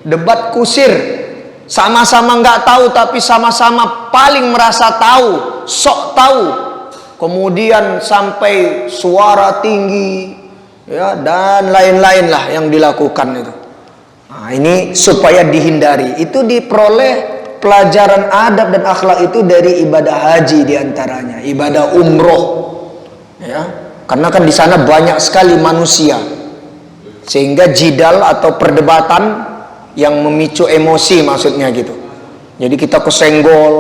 debat kusir. Sama-sama enggak tahu tapi sama-sama paling merasa tahu, sok tahu. Kemudian sampai suara tinggi, ya, dan lain-lain lah yang dilakukan itu. Nah, ini supaya dihindari. Itu diperoleh pelajaran adab dan akhlak itu dari ibadah haji diantaranya, ibadah umroh. Ya, karena kan di sana banyak sekali manusia, sehingga jidal atau perdebatan yang memicu emosi maksudnya gitu. Jadi kita kesenggol,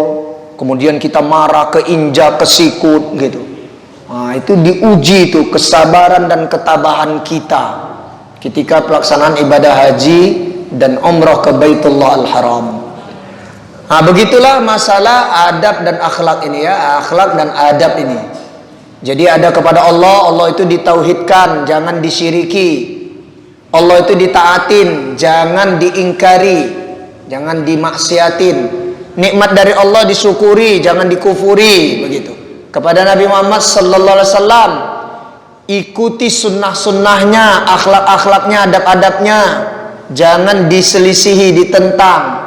kemudian kita marah, keinjak, kesikut gitu. Nah, itu diuji itu kesabaran dan ketabahan kita ketika pelaksanaan ibadah haji dan umrah ke Baitullah Al-Haram. Nah, begitulah masalah adab dan akhlak ini ya, akhlak dan adab ini. Jadi ada kepada Allah, Allah itu ditauhidkan, jangan disyiriki. Allah itu ditaatin, jangan diingkari, jangan dimaksiatin. Nikmat dari Allah disyukuri, jangan dikufuri, begitu. Kepada Nabi Muhammad sallallahu alaihi wasallam, ikuti sunnah-sunnahnya, akhlak-akhlaknya, adab-adabnya, jangan diselisihi, ditentang.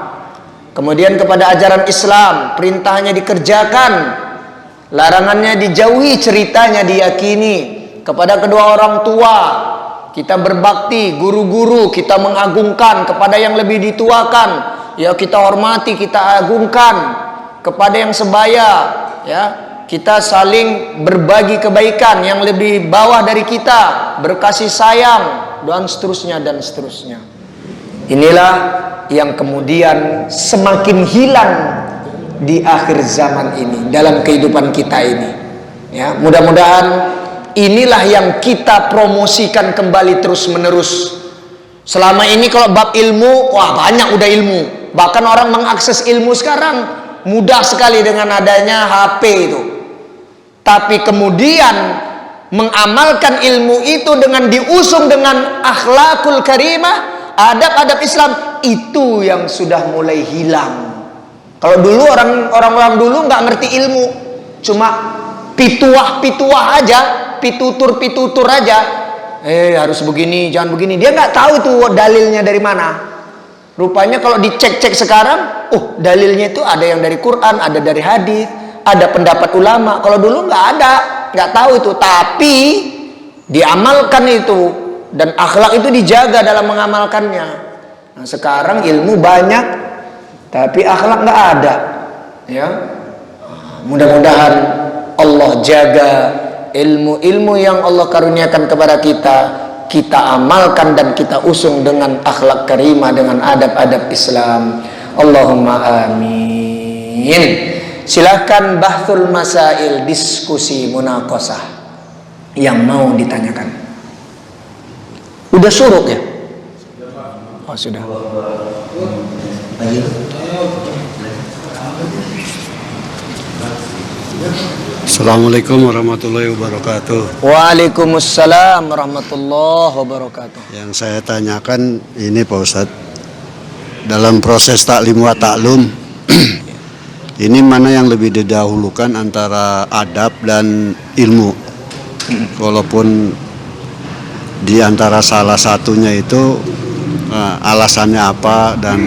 Kemudian kepada ajaran Islam, perintahnya dikerjakan, larangannya dijauhi, ceritanya diyakini. Kepada kedua orang tua kita berbakti, guru-guru kita mengagungkan, kepada yang lebih dituakan ya kita hormati, kita agungkan, kepada yang sebaya ya kita saling berbagi kebaikan, yang lebih bawah dari kita berkasih sayang, dan seterusnya dan seterusnya. Inilah yang kemudian semakin hilang di akhir zaman ini, dalam kehidupan kita ini ya. Mudah-mudahan inilah yang kita promosikan kembali terus menerus. Selama ini kalau bab ilmu, wah banyak udah ilmu. Bahkan orang mengakses ilmu sekarang mudah sekali dengan adanya HP itu. Tapi kemudian mengamalkan ilmu itu dengan diusung dengan akhlakul karimah, adab-adab Islam, itu yang sudah mulai hilang. Kalau dulu orang-orang dulu nggak ngerti ilmu, cuma pituah-pituah aja, pitutur aja, harus begini, jangan begini. Dia nggak tahu itu dalilnya dari mana. Rupanya kalau dicek-cek sekarang, dalilnya itu ada yang dari Quran, ada dari hadis, ada pendapat ulama. Kalau dulu nggak ada, nggak tahu itu, tapi diamalkan itu, dan akhlak itu dijaga dalam mengamalkannya. Nah, sekarang ilmu banyak, tapi akhlak nggak ada. Ya, mudah-mudahan Allah jaga ilmu-ilmu yang Allah karuniakan kepada kita, kita amalkan dan kita usung dengan akhlak karimah, dengan adab-adab Islam. Allahumma amin. Silahkan bahthul masail, diskusi munaqashah yang mau ditanyakan. Udah syuruk ya? Oh sudah. Assalamualaikum warahmatullahi wabarakatuh. Waalaikumsalam warahmatullahi wabarakatuh. Yang saya tanyakan ini Pak Ustadz, dalam proses taklim wa taklum ini mana yang lebih didahulukan antara adab dan ilmu? Walaupun di antara salah satunya itu alasannya apa dan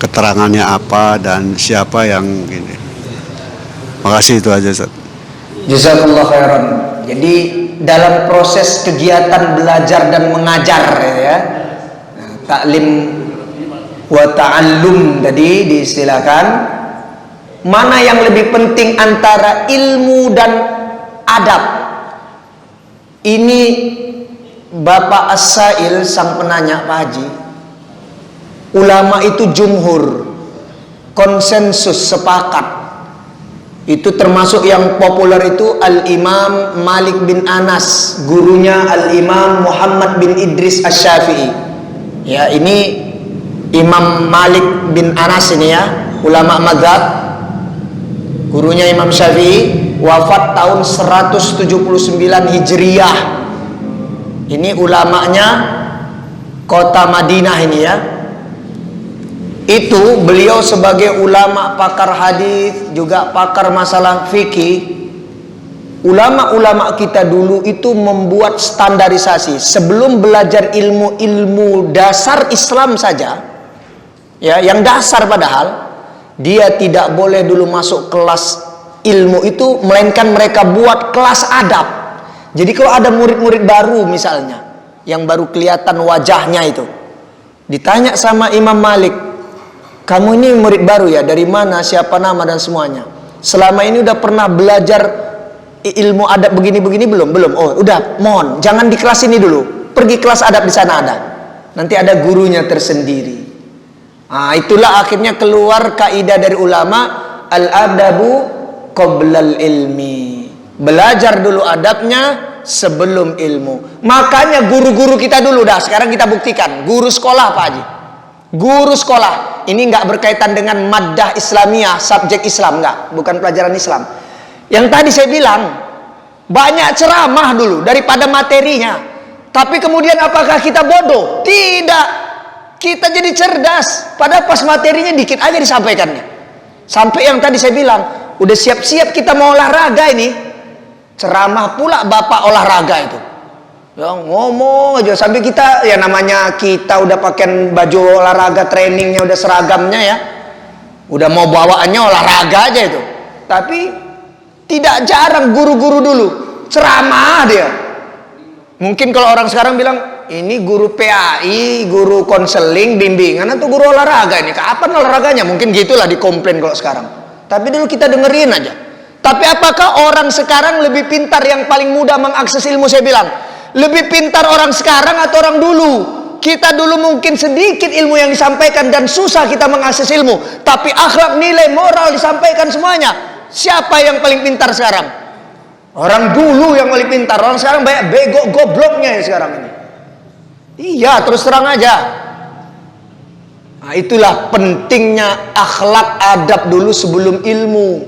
keterangannya apa dan siapa yang ini. Makasih, itu aja Ustaz. Jazakallah khairan. Jadi dalam proses kegiatan belajar dan mengajar ya, taklim wa ta'allum tadi diistilahkan, mana yang lebih penting antara ilmu dan adab? Ini Bapak As-Sail sang penanya Pak Haji, ulama itu jumhur, konsensus, sepakat. Itu termasuk yang populer itu Al-Imam Malik bin Anas, gurunya Al-Imam Muhammad bin Idris Asy-Syafi'i. Ya, ini Imam Malik bin Anas ini ya, ulama mazhab, gurunya Imam Syafi'i, wafat tahun 179 Hijriyah. Ini ulamanya kota Madinah ini ya. Itu beliau sebagai ulama pakar hadis, juga pakar masalah fikih. Ulama-ulama kita dulu itu membuat standarisasi sebelum belajar ilmu-ilmu dasar Islam saja, ya, yang dasar padahal dia tidak boleh dulu masuk kelas ilmu itu, melainkan mereka buat kelas adab. Jadi kalau ada murid-murid baru misalnya, yang baru kelihatan wajahnya itu, ditanya sama Imam Malik, kamu ini murid baru ya, dari mana, siapa nama dan semuanya, selama ini udah pernah belajar ilmu adab begini-begini belum? Belum. Oh udah, mohon jangan di kelas ini dulu, pergi kelas adab, di sana ada. nanti ada gurunya tersendiri. Nah, itulah akhirnya keluar kaidah dari ulama, al-adabu qoblal ilmi. Belajar dulu adabnya sebelum ilmu. Makanya guru-guru kita dulu dah, sekarang kita buktikan. Guru sekolah Pak Haji, guru sekolah ini nggak berkaitan dengan maddah Islamiyah, subjek Islam, nggak, bukan pelajaran Islam. Yang tadi saya bilang banyak ceramah dulu daripada materinya. Tapi kemudian apakah kita bodoh? Tidak, kita jadi cerdas. Padahal pas materinya dikit aja disampaikannya. Sampai yang tadi saya bilang, udah siap-siap kita mau olahraga ini, ceramah pula bapak olahraga itu. Ya, ngomong aja sampai kita, ya namanya kita udah pakai baju olahraga, trainingnya udah seragamnya ya, udah mau bawaannya olahraga aja itu. Tapi tidak jarang guru-guru dulu ceramah dia. Mungkin kalau orang sekarang bilang ini guru PAI, guru konseling, bimbingan atau guru olahraga ini, kapan olahraganya? Mungkin gitulah dikomplain kalau sekarang. Tapi dulu kita dengerin aja. Tapi apakah orang sekarang lebih pintar, yang paling mudah mengakses ilmu? Saya bilang lebih pintar orang sekarang atau orang dulu? Kita dulu mungkin sedikit ilmu yang disampaikan dan susah kita mengakses ilmu, tapi akhlak, nilai, moral disampaikan semuanya. Siapa yang paling pintar sekarang? Orang dulu yang paling pintar. Orang sekarang banyak bego gobloknya ya sekarang ini. Iya, terus terang aja. Nah, itulah pentingnya akhlak adab dulu sebelum ilmu.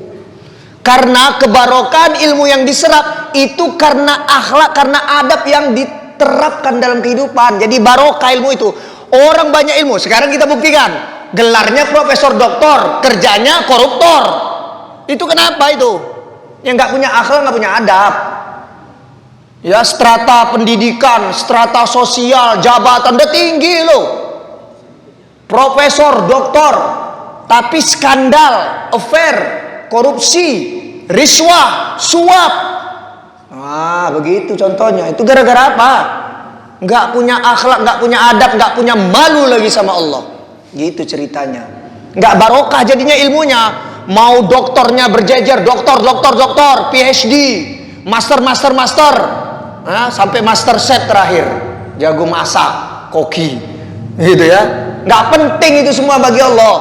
Karena kebarokan ilmu yang diserap itu karena akhlak, karena adab yang diterapkan dalam kehidupan. Jadi barokah ilmu itu. Orang banyak ilmu. Sekarang kita buktikan. Gelarnya profesor doktor, kerjanya koruptor. Itu kenapa itu? Yang nggak punya akhlak, nggak punya adab. Ya, strata pendidikan, strata sosial, jabatan udah tinggi loh. Profesor, doktor, tapi skandal, affair, korupsi, riswah, suap. Ah, begitu contohnya. Itu gara-gara apa? Nggak punya akhlak, nggak punya adab, nggak punya malu lagi sama Allah. Gitu ceritanya. Nggak barokah jadinya ilmunya. Mau doktornya berjejer, doktor, PhD, master, sampai master chef terakhir, jago masak, koki, gitu ya. Nggak penting itu semua bagi Allah.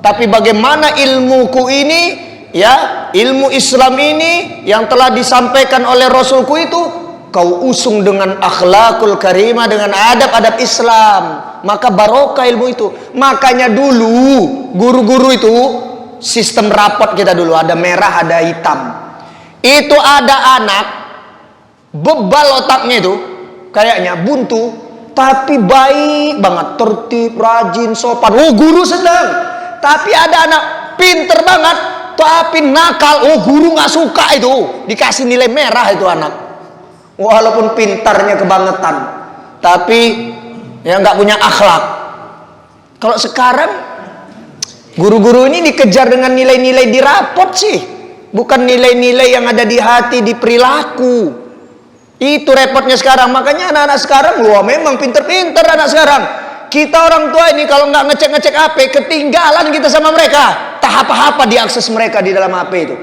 Tapi bagaimana ilmuku ini, ya, ilmu Islam ini yang telah disampaikan oleh Rasulku itu, kau usung dengan akhlakul karimah, dengan adab-adab Islam, maka barokah ilmu itu. Makanya dulu guru-guru itu sistem rapot kita dulu, ada merah, ada hitam. Itu ada anak bebal otaknya itu, kayaknya buntu, tapi baik banget, tertib, rajin, sopan. Oh, guru senang. Tapi ada anak pinter banget, tapi nakal. Oh, guru nggak suka itu, dikasih nilai merah itu anak. Walaupun pintarnya kebangetan, tapi ya nggak punya akhlak. Kalau sekarang guru-guru ini dikejar dengan nilai-nilai di rapot sih, bukan nilai-nilai yang ada di hati, di perilaku. Itu repotnya sekarang. Makanya anak-anak sekarang, wah memang pinter-pinter anak sekarang. Kita orang tua ini kalau nggak ngecek-ngecek HP, ketinggalan kita sama mereka. Tak apa-apa diakses mereka di dalam HP itu.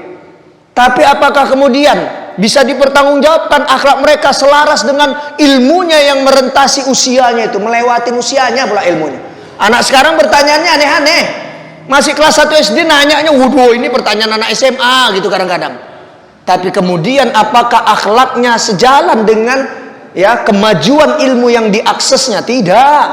Tapi apakah kemudian bisa dipertanggungjawabkan akhlak mereka selaras dengan ilmunya yang merentasi usianya itu, melewati usianya pula ilmunya. Anak sekarang bertanyaannya aneh-aneh. Masih kelas 1 SD nanyanya, waduh ini pertanyaan anak SMA gitu kadang-kadang. Tapi kemudian apakah akhlaknya sejalan dengan ya kemajuan ilmu yang diaksesnya? Tidak.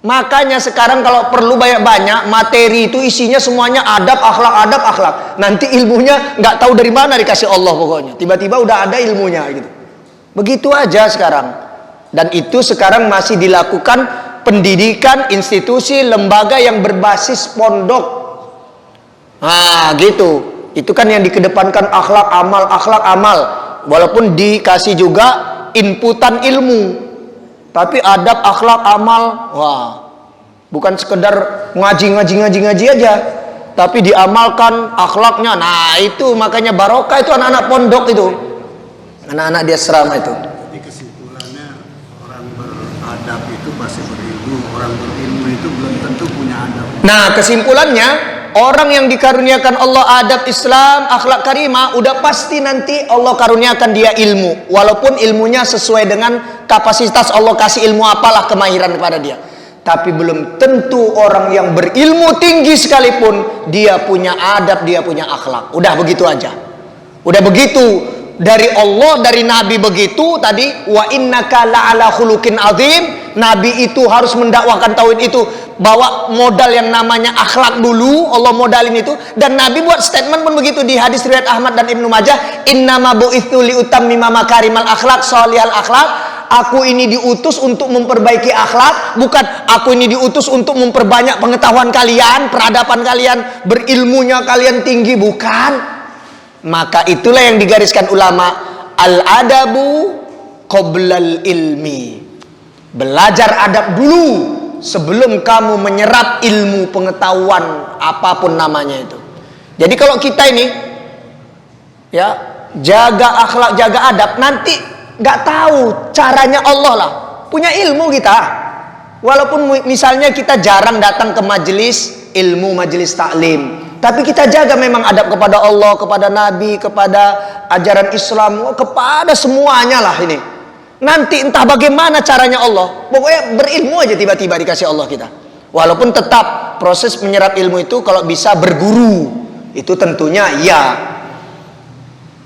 Makanya sekarang kalau perlu banyak-banyak materi itu isinya semuanya adab, akhlak. Nanti ilmunya nggak tahu dari mana dikasih Allah pokoknya. Tiba-tiba udah ada ilmunya gitu. Begitu aja sekarang. Dan itu sekarang masih dilakukan pendidikan, institusi, lembaga yang berbasis pondok. Nah, gitu. Itu kan yang dikedepankan akhlak amal. Walaupun dikasih juga inputan ilmu. Tapi adab, akhlak, amal, wah. Bukan sekedar ngaji aja. Tapi diamalkan akhlaknya. Nah, itu makanya barokah itu anak-anak pondok itu. Anak-anak di asrama itu. Jadi kesimpulannya orang beradab itu pasti berilmu, orang berilmu itu belum tentu punya adab. Nah, kesimpulannya orang yang dikaruniakan Allah adab Islam, akhlak karimah, udah pasti nanti Allah karuniakan dia ilmu, walaupun ilmunya sesuai dengan kapasitas Allah kasih ilmu apalah, kemahiran kepada dia. Tapi belum tentu orang yang berilmu tinggi sekalipun dia punya adab, dia punya akhlak. Udah begitu aja. Udah begitu dari Allah, dari Nabi begitu tadi, wa innaka la'ala khuluqin azim. Nabi itu harus mendakwakan tauhid itu, bawa modal yang namanya akhlak dulu, Allah modalin itu. Dan Nabi buat statement pun begitu di hadis riwayat Ahmad dan Ibnu Majah, innama bu'itsu liutammima makarimal akhlak salihal akhlak. Aku ini diutus untuk memperbaiki akhlak, bukan aku ini diutus untuk memperbanyak pengetahuan kalian, peradaban kalian, berilmunya kalian tinggi, bukan. Maka itulah yang digariskan ulama, al-adabu qoblal ilmi. Belajar adab dulu sebelum kamu menyerap ilmu pengetahuan apapun namanya itu. Jadi kalau kita ini ya jaga akhlak, jaga adab, nanti nggak tahu caranya Allah lah. Punya ilmu kita, walaupun misalnya kita jarang datang ke majelis ilmu, majelis taklim, tapi kita jaga memang adab kepada Allah, kepada Nabi, kepada ajaran Islam, kepada semuanya lah ini. Nanti entah bagaimana caranya Allah, pokoknya berilmu aja tiba-tiba dikasih Allah kita. Walaupun tetap proses menyerap ilmu itu kalau bisa berguru, itu tentunya ya.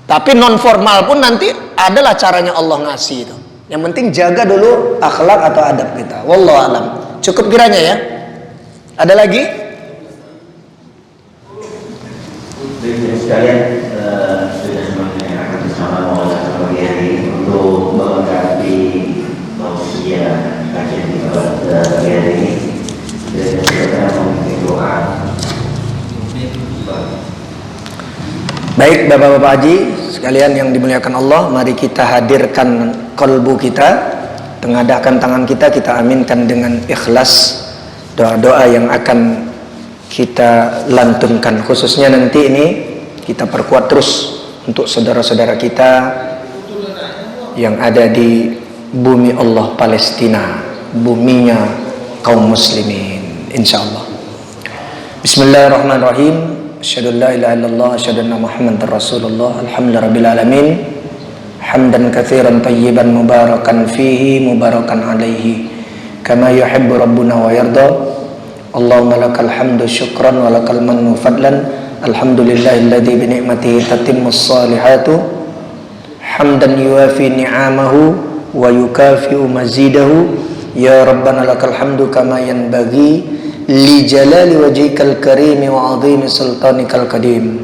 Tapi non formal pun nanti adalah caranya Allah ngasih itu. Yang penting jaga dulu akhlak atau adab kita. Wallahu alam. Cukup kiranya ya. Ada lagi? Sekalian sudah menanyakan bersama sama Kiai untuk melengkapi tausiah kajian di Kiai ini dan kita memimpin doa. Baik Bapak-bapak haji sekalian yang dimuliakan Allah, mari kita hadirkan kalbu kita, tengadahkan tangan kita, kita aminkan dengan ikhlas doa-doa yang akan kita lantunkan. Khususnya nanti ini kita perkuat terus untuk saudara-saudara kita yang ada di bumi Allah Palestina, buminya kaum muslimin, insyaallah. Bismillahirrahmanirrahim. Asyhadu an la ilaha illallah, asyhadu anna Muhammadar Rasulullah. Alhamdulillahirabbil alamin. Hamdan katsiran tayyiban mubarakan fihi mubarakan alaihi kama yuhibbu rabbuna wa yarda. Allahumma lakal hamdu syukran wa lakal mannu fadlan. Alhamdulillahilladzi bi ni'matihi tatimmus salihatu. Hamdan yuwafi ni'amahu wa yukafi'u mazidahu. Ya rabbana lakal hamdu kama yanbaghi li jalali wajhikal karimi wa azimi sultanikal qadim.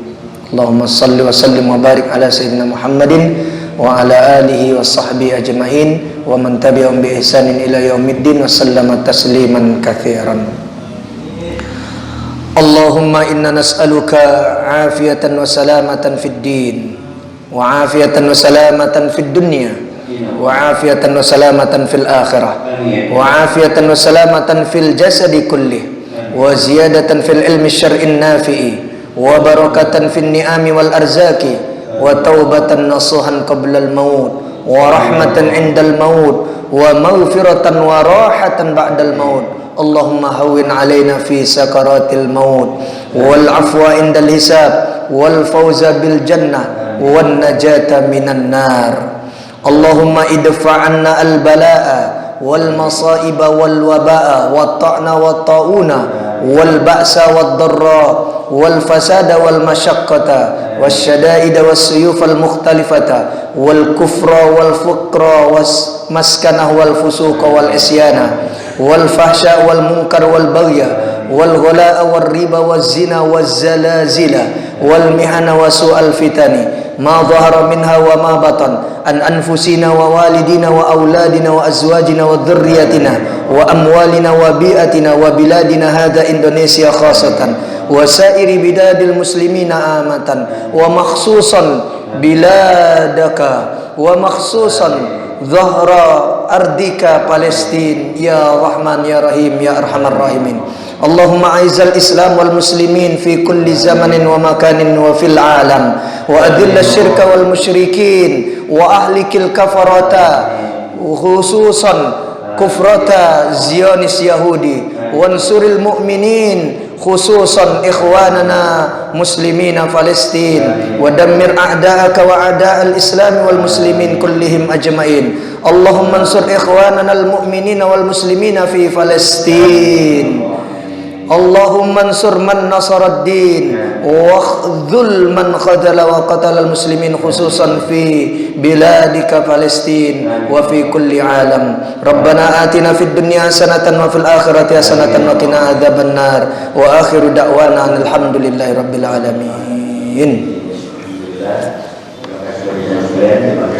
Allahumma salli wa sallim wa barik ala sayyidina Muhammadin wa ala alihi wa sahbihi ajma'in wa man tabi'ahum bi ihsanin ila yaumiddin wa sallama tasliman katsiran. Allahumma inna nas'aluka afiyatan wa salamatan fid din wa afiyatan wa salamatan fid dunya wa afiyatan wa salamatan fil akhirah wa afiyatan wa salamatan fil jasadi kullih wa ziyadatan fil ilmi syar'in nafi'i wa barakatan fil ni'ami wal arzaki wa taubatan nasuhan qabla al maut wa rahmatan indal maut wa maghfiratan wa rahatan ba'dal maut. Allahumma hawwin alaina fi sakaratil maut wal afwa indal hisab wal fawza bil jannah wan najata minan nar. Allahumma idfa' anna al balaa wal masaiba wal wabaa wat ta'na wat tauna wal ba'sa wad darra wal fasada wal masyaqqata wasyada'ida was suyuf al mukhtalifata wal kufra wal fuqra was maskanah wal fusuqa wal isyana wal fahsya wal munkar wal baghya wal ghula'a wal riba waz zina waz zalazila wal mihana wa su'al fitani ma dhahara minha wa ma batan an anfusina wa walidina wa auladina wa azwajina wa dhurriyyatina wa amwalina wa bi'atina wa biladina hadha Indonesia khasatan wa sairi bidadil muslimina amatan wa makhsusan biladaka wa makhsusan Zahra ardika Palestin ya Rahman ya Rahim ya Arhamar Rahimin. Allahumma aizal Islam wal muslimin fi kulli zamanin wa makanin wa fil alam wa adilla syirka wal musyrikin wa ahlikil kafarata khususan kufrata Zionis Yahudi wansuril mu'minin khususan ikhwanana muslimina Palestin, wa dammir a'da'aka wa a'da'al islam wal muslimin kullihim ajma'in. Allahumma ansur ikhwanana al mu'minina wal muslimina fi Palestin. Allahumma ansur man nasara ad-din wa khudhul man khadala wa qatala al-muslimin khususan fi biladika Palestin wa fi kulli alam. Rabbana atina fid dunya hasanatan wa fil akhirati hasanatan wa qina adzaban nar. Wa akhiru da'wana alhamdulillahi rabbil alamin. Alhamdulillah. Terima kasih banyak.